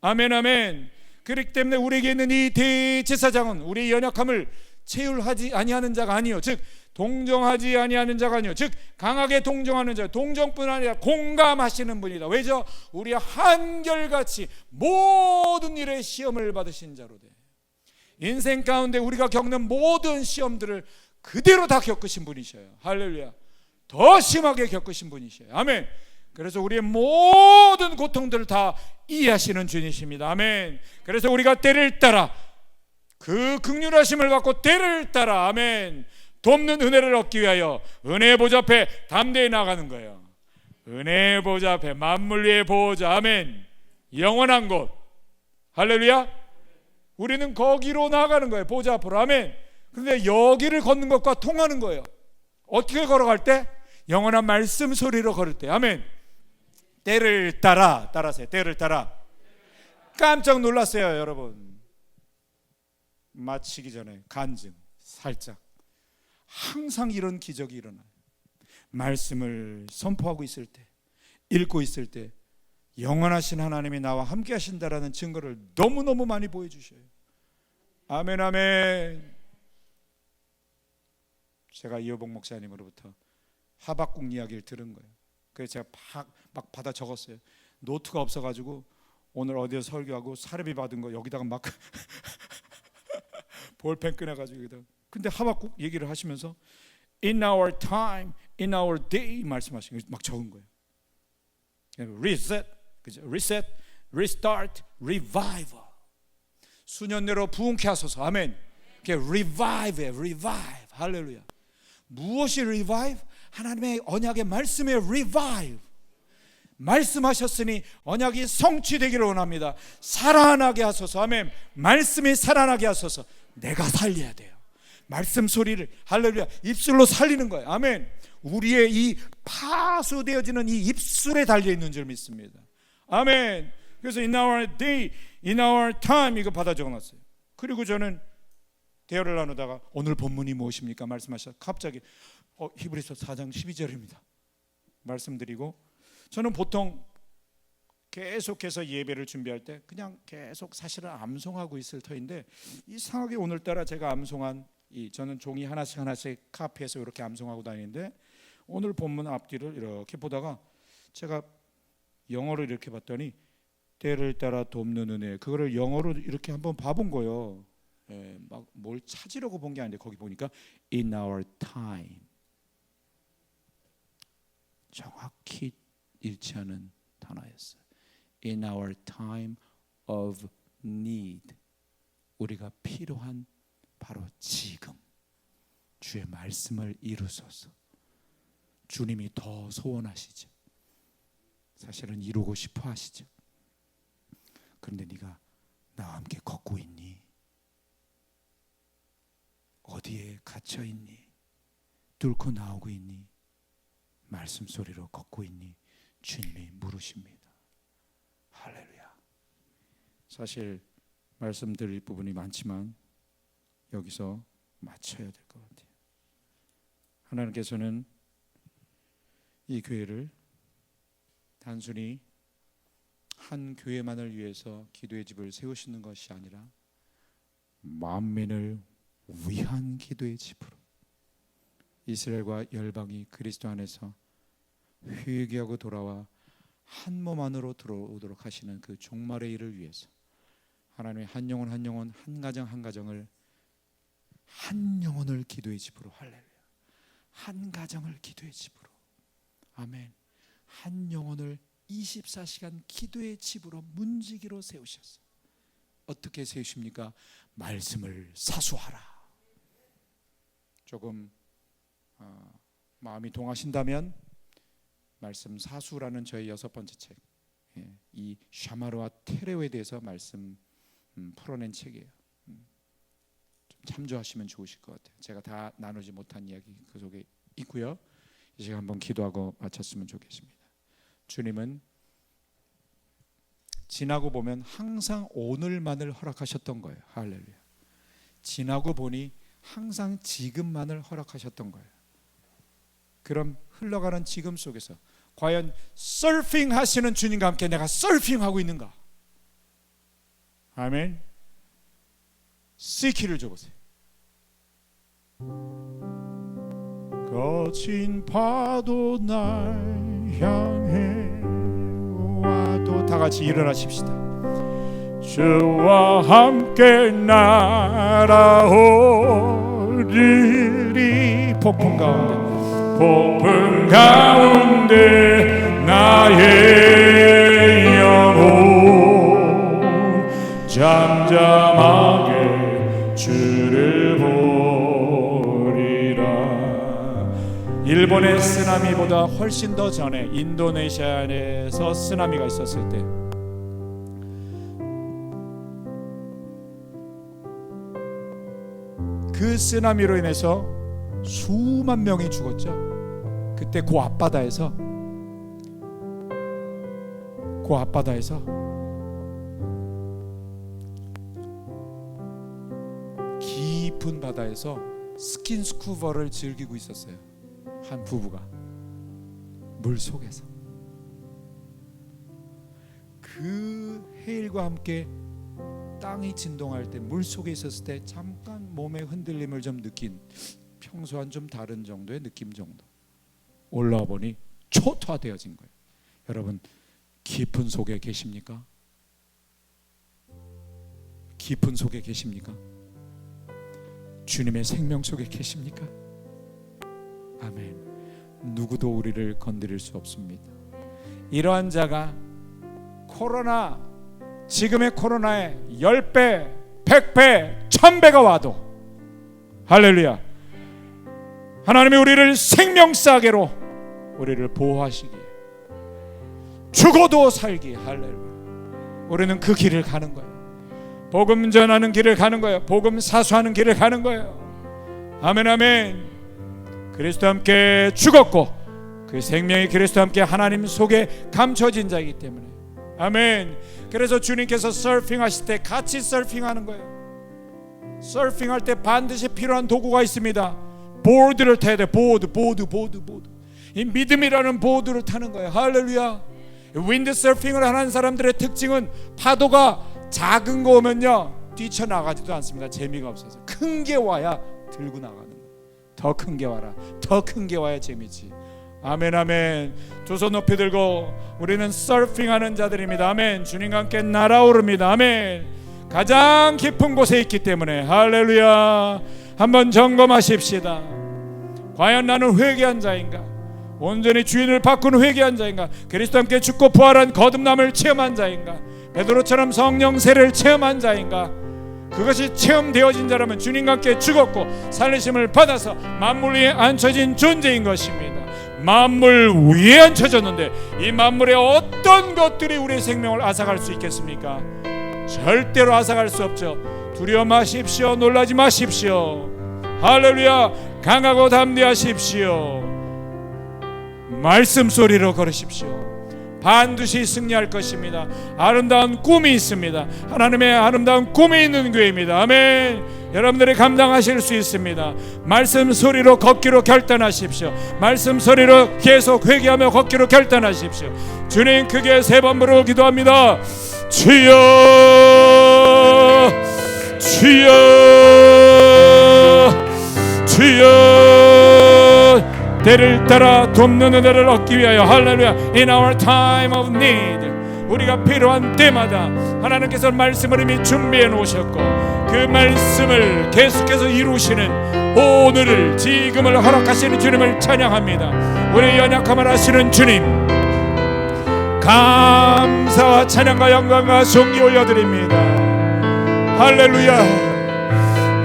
아멘 아멘. 그렇기 때문에 우리에게 있는 이 대제사장은 우리의 연약함을 체휼하지 아니하는 자가 아니요, 즉 동정하지 아니하는 자가 아니요, 즉 강하게 동정하는 자, 동정뿐 아니라 공감하시는 분이다. 왜죠? 우리 한결같이 모든 일에 시험을 받으신 자로 돼. 인생 가운데 우리가 겪는 모든 시험들을 그대로 다 겪으신 분이셔요. 할렐루야. 더 심하게 겪으신 분이셔요. 아멘. 그래서 우리의 모든 고통들을 다 이해하시는 주님이십니다. 아멘. 그래서 우리가 때를 따라 그 긍휼하심을 받고 때를 따라 아멘 돕는 은혜를 얻기 위하여 은혜의 보좌 앞에 담대히 나가는 거예요. 은혜의 보좌 앞에, 만물 위의 보좌, 아멘, 영원한 곳. 할렐루야. 우리는 거기로 나가는 거예요. 보좌 앞으로. 아멘. 그런데 여기를 걷는 것과 통하는 거예요. 어떻게 걸어갈 때? 영원한 말씀 소리로 걸을 때. 아멘. 때를 따라, 따라세요. 때를 따라. 깜짝 놀랐어요, 여러분. 마치기 전에 간증 살짝. 항상 이런 기적이 일어나요. 말씀을 선포하고 있을 때, 읽고 있을 때 영원하신 하나님이 나와 함께 하신다라는 증거를 너무너무 많이 보여주셔요. 아멘 아멘. 제가 이호복 목사님으로부터 하박국 이야기를 들은 거예요. 그래서 제가 막 받아 적었어요. 노트가 없어가지고 오늘 어디서 설교하고 사례비 받은 거 여기다가 막 볼펜 꺼내가지고 여기다가. 근데 하박국 얘기를 하시면서 In our time, in our day 말씀하신 거 막 적은 거예요. Reset, reset, restart, revival. 수년 내로 부흥케 하소서. 아멘. revive, revive. 할렐루야. 무엇이 revive? 하나님의 언약의 말씀의 revive. 말씀하셨으니 언약이 성취되기를 원합니다. 살아나게 하소서. 아멘. 말씀이 살아나게 하소서. 내가 살려야 돼요. 말씀 소리를 할렐루야 입술로 살리는 거예요. 아멘. 우리의 이 파수되어지는 이 입술에 달려있는 줄 믿습니다. 아멘. 그래서 in our day, in our time 이거 받아 적어놨어요. 그리고 저는 대화를 나누다가 오늘 본문이 무엇입니까? 말씀하셔서 갑자기 히브리서 4장 12절입니다 말씀드리고, 저는 보통 계속해서 예배를 준비할 때 그냥 계속 사실은 암송하고 있을 터인데 이상하게 오늘따라 제가 암송한 저는 종이 하나씩 카피해서 이렇게 암송하고 다니는데 오늘 본문 앞뒤를 이렇게 보다가 제가 영어로 이렇게 봤더니 때를 따라 돕는 은혜, 그거를 영어로 이렇게 한번 봐본 거예요. 막 뭘 찾으려고 본 게 아닌데 거기 보니까 in our time, 정확히 일치하는 단어였어요. In our time of need, 우리가 필요한 바로 지금 주의 말씀을 이루소서. 주님이 더 소원하시죠. 사실은 이루고 싶어 하시죠. 그런데 네가 나와 함께 걷고 있니? 어디에 갇혀 있니? 뚫고 나오고 있니? 말씀 소리로 걷고 있니? 주님이 물으십니다. 할렐루야. 사실 말씀드릴 부분이 많지만 여기서 맞춰야 될 것 같아요. 하나님께서는 이 교회를 단순히 한 교회만을 위해서 기도의 집을 세우시는 것이 아니라 만민을 위한 기도의 집으로, 이스라엘과 열방이 그리스도 안에서 회개하고 돌아와 한 몸 안으로 들어오도록 하시는 그 종말의 일을 위해서 하나님의 한 영혼 한 영혼, 한 가정 한 가정을, 한 영혼을 기도의 집으로, 할렐루야, 한 가정을 기도의 집으로, 아멘, 한 영혼을 24시간 기도의 집으로 문지기로 세우셨어요. 어떻게 세우십니까? 말씀을 사수하라. 조금 마음이 동하신다면 말씀 사수라는 저의 6번째 책, 이 샤마르와 테레오에 대해서 말씀 풀어낸 책이에요. 좀 참조하시면 좋으실 것 같아요. 제가 다 나누지 못한 이야기 그 속에 있고요. 이 시간 한번 기도하고 마쳤으면 좋겠습니다. 주님은 지나고 보면 항상 오늘만을 허락하셨던 거예요. 할렐루야. 지나고 보니 항상 지금만을 허락하셨던 거예요. 그럼 흘러가는 지금 속에서 과연 서핑 하시는 주님과 함께 내가 서핑하고 있는가? 아멘. C키를 줘보세요. 거친 파도 날 향해 와도 다 같이 일어나십시다. 주와 함께 날아오르리. 폭풍 가운데 나의 영혼 잠잠하게 주를 보리라. 일본의 쓰나미보다 훨씬 더 전에 인도네시아에서 쓰나미가 있었을 때 그 쓰나미로 인해서 수만 명이 죽었죠. 그때 그 앞바다에서 깊은 바다에서 스킨스쿠버를 즐기고 있었어요. 한 부부가 물 속에서 그 해일과 함께 땅이 진동할 때 물 속에 있었을 때 잠깐 몸의 흔들림을 좀 느낀 평소와는 좀 다른 정도의 느낌 정도. 올라와 보니 초토화되어진 거예요. 여러분 깊은 속에 계십니까? 깊은 속에 계십니까? 주님의 생명 속에 계십니까? 아멘. 누구도 우리를 건드릴 수 없습니다. 이러한 자가 코로나, 지금의 코로나에 10배, 100배, 1000배가 와도 할렐루야, 하나님이 우리를 생명싸개로 우리를 보호하시기에 죽어도 살기, 할렐루야. 우리는 그 길을 가는 거예요. 복음 전하는 길을 가는 거예요. 복음 사수하는 길을 가는 거예요. 아멘, 아멘. 그리스도와 함께 죽었고 그 생명이 그리스도와 함께 하나님 속에 감춰진 자이기 때문에 아멘. 그래서 주님께서 서핑하실 때 같이 서핑하는 거예요. 서핑할 때 반드시 필요한 도구가 있습니다. 보드를 타야 돼. 보드. 이 믿음이라는 보드를 타는 거예요. 할렐루야. 윈드 서핑을 하는 사람들의 특징은 파도가 작은 거 오면요 뛰쳐나가지도 않습니다. 재미가 없어서 큰 게 와야 들고 나가는 거예요. 더 큰 게 와라. 더 큰 게 와야 재미지. 아멘, 아멘. 두 손 높이 들고 우리는 서핑하는 자들입니다. 아멘. 주님과 함께 날아오릅니다. 아멘. 가장 깊은 곳에 있기 때문에 할렐루야. 한번 점검하십시다. 과연 나는 회개한 자인가? 온전히 주인을 바꾼 회개한 자인가? 그리스도와 함께 죽고 부활한 거듭남을 체험한 자인가? 베드로처럼 성령 세례를 체험한 자인가? 그것이 체험되어진 자라면 주님과 함께 죽었고 살리심을 받아서 만물 위에 앉혀진 존재인 것입니다. 만물 위에 앉혀졌는데 이 만물의 어떤 것들이 우리의 생명을 앗아갈 수 있겠습니까? 절대로 앗아갈 수 없죠. 두려워 마십시오. 놀라지 마십시오. 할렐루야. 강하고 담대하십시오. 말씀 소리로 걸으십시오. 반드시 승리할 것입니다. 아름다운 꿈이 있습니다. 하나님의 아름다운 꿈이 있는 교회입니다. 아멘. 여러분들이 감당하실 수 있습니다. 말씀 소리로 걷기로 결단하십시오. 말씀 소리로 계속 회개하며 걷기로 결단하십시오. 주님 크게 3번 부르고 기도합니다. 주여, 주여, 주여. 때를 따라 돕는 은혜를 얻기 위하여 할렐루야. In our time of need, 우리가 필요한 때마다 하나님께서 말씀을 이미 준비해 놓으셨고 그 말씀을 계속해서 이루시는 오늘을 지금을 허락하시는 주님을 찬양합니다. 우리의 연약함을 아시는 주님 감사와 찬양과 영광과 존귀 올려드립니다. 할렐루야,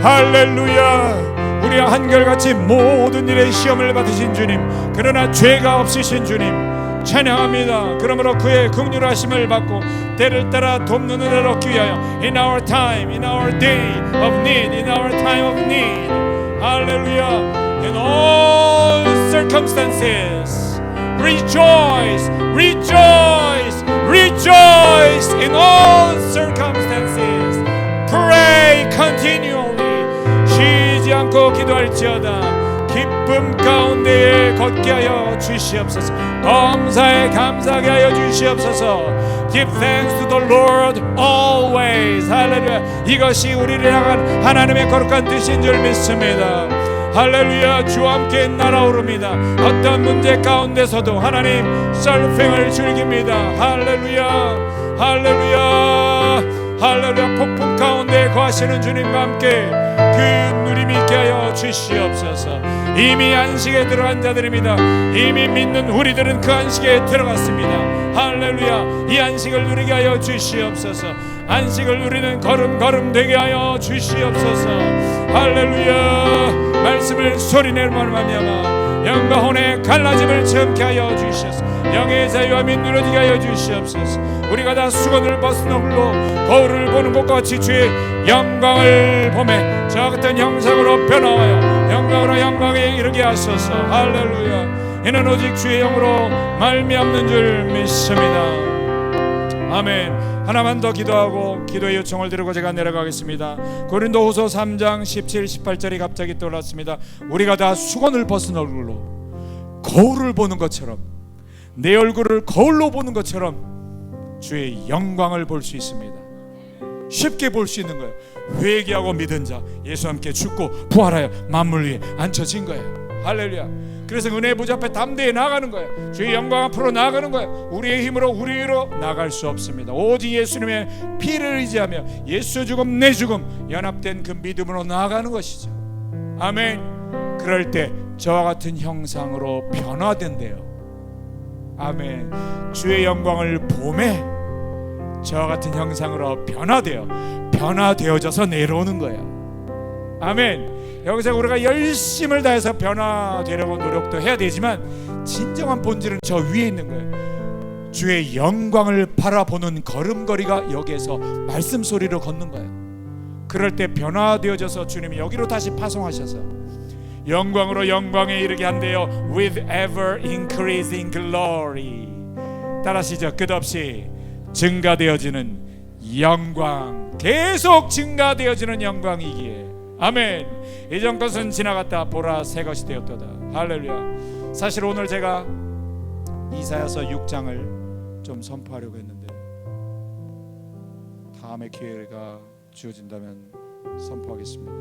할렐루야. 우리와 한결같이 모든 일에 시험을 받으신 주님, 그러나 죄가 없으신 주님, 찬양합니다. 그러므로 그의 긍휼하심을 받고 때를 따라 돕는 은혜를 얻기 위하여 in our time, in our day of need, in our time of need, hallelujah, in all circumstances rejoice, rejoice, rejoice in all circumstances, pray continually, 쉬지 않고 기도할지어다. 기쁨 가운데에 걷게 하여 주시옵소서. 범사에 감사하게 하여 주시옵소서. Give thanks to the Lord always. 할렐루야. 이것이 우리를 향한 하나님의 거룩한 뜻인 줄 믿습니다. 할렐루야. 주와 함께 날아오릅니다. 어떤 문제 가운데서도 하나님 썰핑을 즐깁니다. 할렐루야. 할렐루야. 할렐루야. 폭풍 가운데 거하시는 주님과 함께 그 누림이 있게 하여 주시옵소서. 이미 안식에 들어간 자들입니다. 이미 믿는 우리들은 그 안식에 들어갔습니다. 할렐루야. 이 안식을 누리게 하여 주시옵소서. 안식을 누리는 걸음걸음 되게 하여 주시옵소서. 할렐루야. 말씀을 소리내는 말미암아 영과 혼의 갈라짐을 체험케 하여 주시옵소서. 영의 자유와 및 누려지게 하여 주시옵소서. 우리가 다 수건을 벗은 얼굴로 거울을 보는 것과 같이 주의 영광을 보매 저 같은 형상으로 변화하여 영광으로 영광에 이르게 하소서. 할렐루야. 이는 오직 주의 영으로 말미암는 줄 믿습니다. 아멘. 하나만 더 기도하고 기도의 요청을 드리고 제가 내려가겠습니다. 고린도후서 3장 17, 18절이 갑자기 떠올랐습니다. 우리가 다 수건을 벗은 얼굴로 거울을 보는 것처럼, 내 얼굴을 거울로 보는 것처럼 주의 영광을 볼 수 있습니다. 쉽게 볼 수 있는 거예요. 회개하고 믿은 자 예수와 함께 죽고 부활하여 만물 위에 앉혀진 거예요. 할렐루야. 그래서 은혜 보좌 앞에 담대히 나가는 거예요. 주의 영광 앞으로 나가는 거예요. 우리의 힘으로 우리로 나갈 수 없습니다. 오직 예수님의 피를 의지하며 예수 죽음 내 죽음 연합된 그 믿음으로 나아가는 것이죠. 아멘. 그럴 때 저와 같은 형상으로 변화된대요. 아멘. 주의 영광을 보매 저와 같은 형상으로 변화되어져서 내려오는 거예요. 아멘. 여기서 우리가 열심을 다해서 변화되려고 노력도 해야 되지만 진정한 본질은 저 위에 있는 거예요. 주의 영광을 바라보는 걸음걸이가 여기에서 말씀 소리로 걷는 거예요. 그럴 때 변화되어져서 주님이 여기로 다시 파송하셔서 영광으로 영광에 이르게 한대요. With ever increasing glory. 따라하시죠. 끝없이 증가되어지는 영광, 계속 증가되어지는 영광이기에 아멘. 이전 것은 지나갔다 보라 새 것이 되었도다. 할렐루야. 사실 오늘 제가 이사야서 6장을 좀 선포하려고 했는데 다음에 기회가 주어진다면 선포하겠습니다.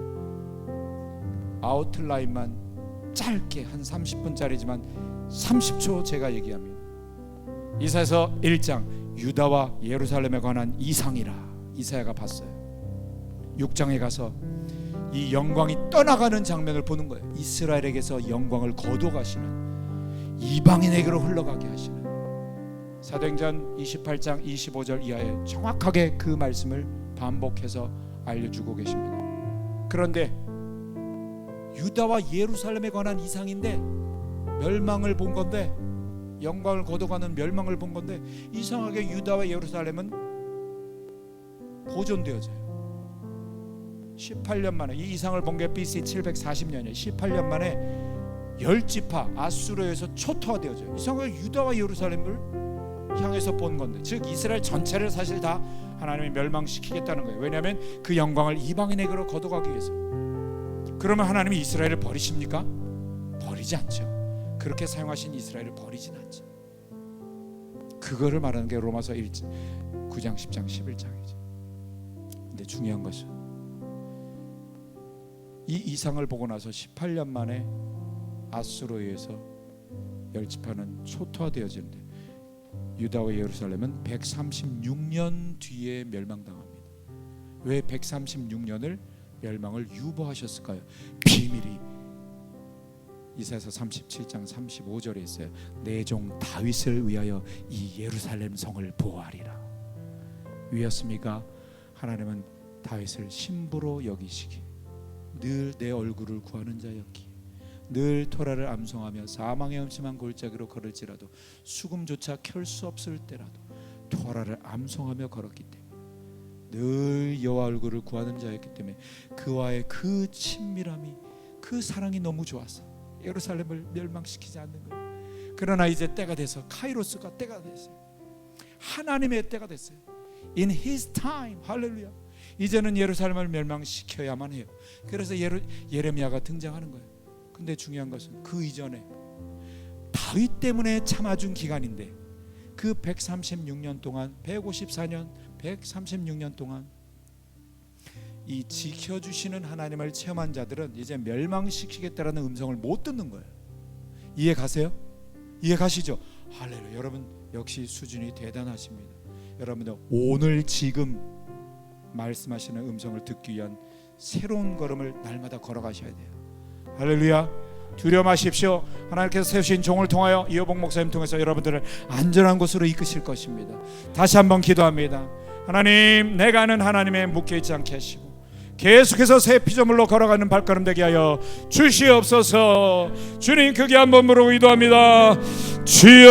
아웃라인만 짧게 한 30분짜리지만 30초 제가 얘기합니다. 이사야서 1장 유다와 예루살렘에 관한 이상이라 이사야가 봤어요. 6장에 가서 이 영광이 떠나가는 장면을 보는 거예요. 이스라엘에게서 영광을 거둬가시는, 이방인에게로 흘러가게 하시는. 사도행전 28장 25절 이하에 정확하게 그 말씀을 반복해서 알려주고 계십니다. 그런데 유다와 예루살렘에 관한 이상인데 멸망을 본 건데, 영광을 거둬가는 멸망을 본 건데 이상하게 유다와 예루살렘은 보존되어져요. 18년 만에, 이 이상을 본 게 BC 740년이에요. 18년 만에 10지파 아수르에서 초토화되어져요. 이상하게 유다와 예루살렘을 향해서 본 건데, 즉 이스라엘 전체를 사실 다 하나님이 멸망시키겠다는 거예요. 왜냐하면 그 영광을 이방인에게로 거둬가기 위해서. 그러면 하나님이 이스라엘을 버리십니까? 버리지 않죠. 그렇게 사용하신 이스라엘을 버리진 않죠. 그거를 말하는 게 로마서 9장 10장 11장이죠. 근데 중요한 것은 이 이상을 보고 나서 18년 만에 아수르에 의해서 10지파는 초토화되어지는데 유다와 예루살렘은 136년 뒤에 멸망당합니다. 왜 136년을 멸망을 유보하셨을까요? 비밀이 이사야서 37장 35절에 있어요. 내 종 다윗을 위하여 이 예루살렘 성을 보호하리라. 왜였습니까? 하나님은 다윗을 신부로 여기시기, 늘 내 얼굴을 구하는 자였기, 늘 토라를 암송하며 사망의 음침한 골짜기로 걸을지라도 수금조차 켤 수 없을 때라도 토라를 암송하며 걸었기 때문에 늘 여호와 얼굴을 구하는 자였기 때문에 그와의 그 친밀함이, 그 사랑이 너무 좋아서 예루살렘을 멸망시키지 않는 거예요. 그러나 이제 때가 돼서 카이로스가 때가 됐어요. 하나님의 때가 됐어요. In His time, 할렐루야. 이제는 예루살렘을 멸망시켜야만 해요. 그래서 예레미야가 등장하는 거예요. 근데 중요한 것은 그 이전에 다윗 때문에 참아준 기간인데 그 136년 동안, 154년, 136년 동안 이 지켜주시는 하나님을 체험한 자들은 이제 멸망시키겠다라는 음성을 못 듣는 거예요. 이해 가세요? 이해 가시죠? 할렐루야. 여러분 역시 수준이 대단하십니다. 여러분들 오늘 지금 말씀하시는 음성을 듣기 위한 새로운 걸음을 날마다 걸어가셔야 돼요. 할렐루야. 두려워 마십시오. 하나님께서 세우신 종을 통하여 이호복 목사님 통해서 여러분들을 안전한 곳으로 이끄실 것입니다. 다시 한번 기도합니다. 하나님, 내가 아는 하나님에 묶여있지 않게 하시고 계속해서 새 피조물로 걸어가는 발걸음 되게 하여 주시옵소서. 주님, 크게 한번 물어 기도합니다. 주여.